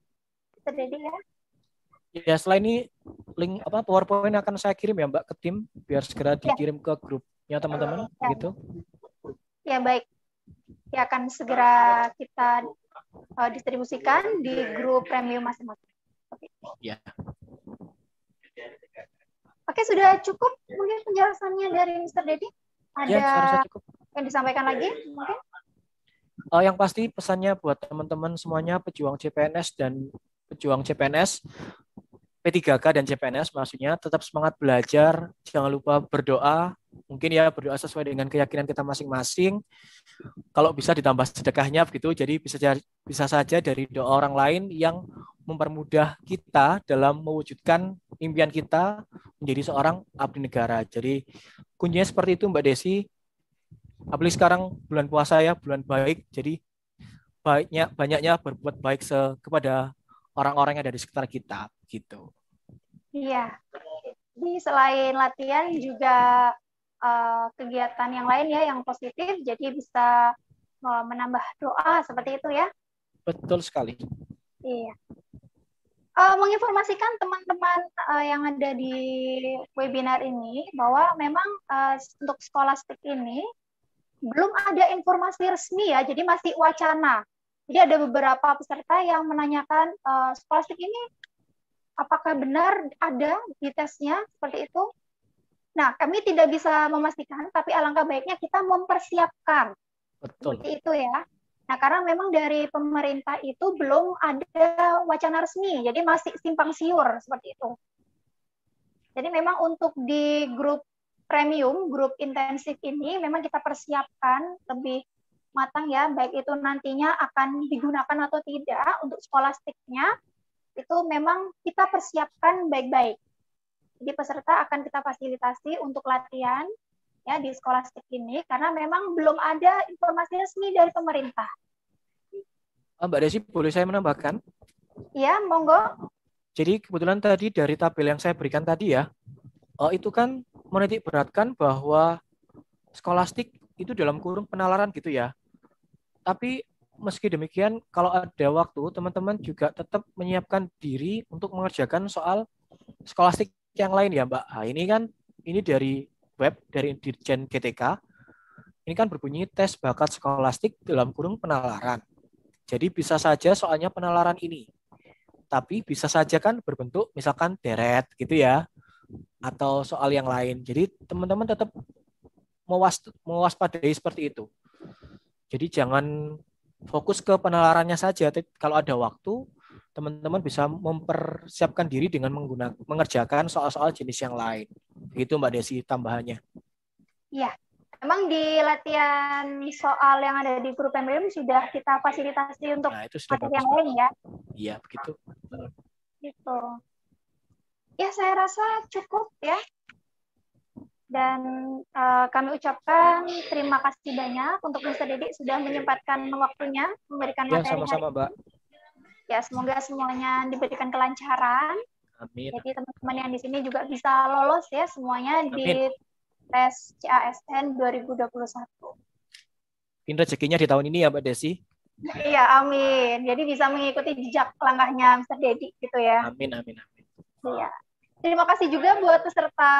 Terjadi ya. Ya, setelah ini link PowerPoint akan saya kirim ya Mbak ke tim biar segera dikirim ke grupnya teman-teman gitu. Ya, baik. Ya, akan segera kita distribusikan di grup premium masing-masing. Ya. Oke, sudah cukup mungkin penjelasannya dari Mr. Dedi? Ada Ya, saya rasa cukup. yang disampaikan lagi mungkin? Yang pasti pesannya buat teman-teman semuanya pejuang CPNS dan pejuang CPNS, P3K dan CPNS maksudnya tetap semangat belajar, jangan lupa berdoa, mungkin ya berdoa sesuai dengan keyakinan kita masing-masing. Kalau bisa ditambah sedekahnya begitu, jadi bisa saja dari doa orang lain yang mempermudah kita dalam mewujudkan impian kita menjadi seorang abdi negara. Jadi kuncinya seperti itu Mbak Desi. Apalagi sekarang bulan puasa ya, bulan baik. Jadi banyaknya berbuat baik kepada orang-orang yang ada di sekitar kita gitu. Iya. Jadi selain latihan juga kegiatan yang lain ya yang positif, jadi bisa menambah doa seperti itu ya. Betul sekali. Iya. Menginformasikan teman-teman yang ada di webinar ini bahwa memang untuk skolastik ini belum ada informasi resmi ya, jadi masih wacana. Jadi ada beberapa peserta yang menanyakan skolastik ini apakah benar ada di tesnya seperti itu. Nah, kami tidak bisa memastikan, tapi alangkah baiknya kita mempersiapkan. Betul. Seperti itu ya. Nah, karena memang dari pemerintah itu belum ada wacana resmi, jadi masih simpang siur seperti itu. Jadi memang untuk di grup premium, grup intensif ini memang kita persiapkan lebih matang ya, baik itu nantinya akan digunakan atau tidak untuk skolastiknya, itu memang kita persiapkan baik-baik. Jadi peserta akan kita fasilitasi untuk latihan ya di skolastik ini karena memang belum ada informasi resmi dari pemerintah. Mbak Desi, boleh saya menambahkan? Ya, monggo. Jadi kebetulan tadi dari tabel yang saya berikan tadi ya, itu kan menitik beratkan bahwa skolastik itu dalam kurung penalaran gitu ya. Tapi meski demikian, kalau ada waktu, teman-teman juga tetap menyiapkan diri untuk mengerjakan soal skolastik yang lain ya Mbak. Nah, ini dari web, dari Dirjen GTK. Ini kan berbunyi tes bakat skolastik dalam kurung penalaran. Jadi bisa saja soalnya penalaran ini. Tapi bisa saja kan berbentuk misalkan deret gitu ya. Atau soal yang lain. Jadi teman-teman tetap mewaspadai seperti itu. Jadi jangan fokus ke penalarannya saja. Kalau ada waktu, teman-teman bisa mempersiapkan diri dengan mengerjakan soal-soal jenis yang lain. Begitu Mbak Desi tambahannya. Iya, memang di latihan soal yang ada di grup premium sudah kita fasilitasi untuk materi yang lain ya. Iya, begitu. Gitu. Ya, saya rasa cukup ya. Dan kami ucapkan terima kasih banyak untuk Mr. Dedi sudah menyempatkan waktunya memberikan materi. Ya, sama-sama Mbak. Ya, semoga semuanya diberikan kelancaran. Amin. Jadi teman-teman yang di sini juga bisa lolos ya semuanya. Amin. Di tes CASN 2021. Ini rezekinya di tahun ini ya Mbak Desi. Iya, amin. Jadi bisa mengikuti jejak langkahnya Mr. Dedi gitu ya. Amin, amin, amin. Iya. Terima kasih juga buat peserta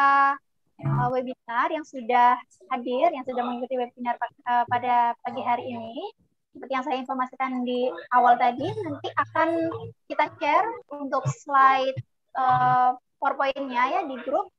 webinar yang sudah hadir, yang sudah mengikuti webinar pada pagi hari ini. Seperti yang saya informasikan di awal tadi, nanti akan kita share untuk slide PowerPoint-nya ya di grup.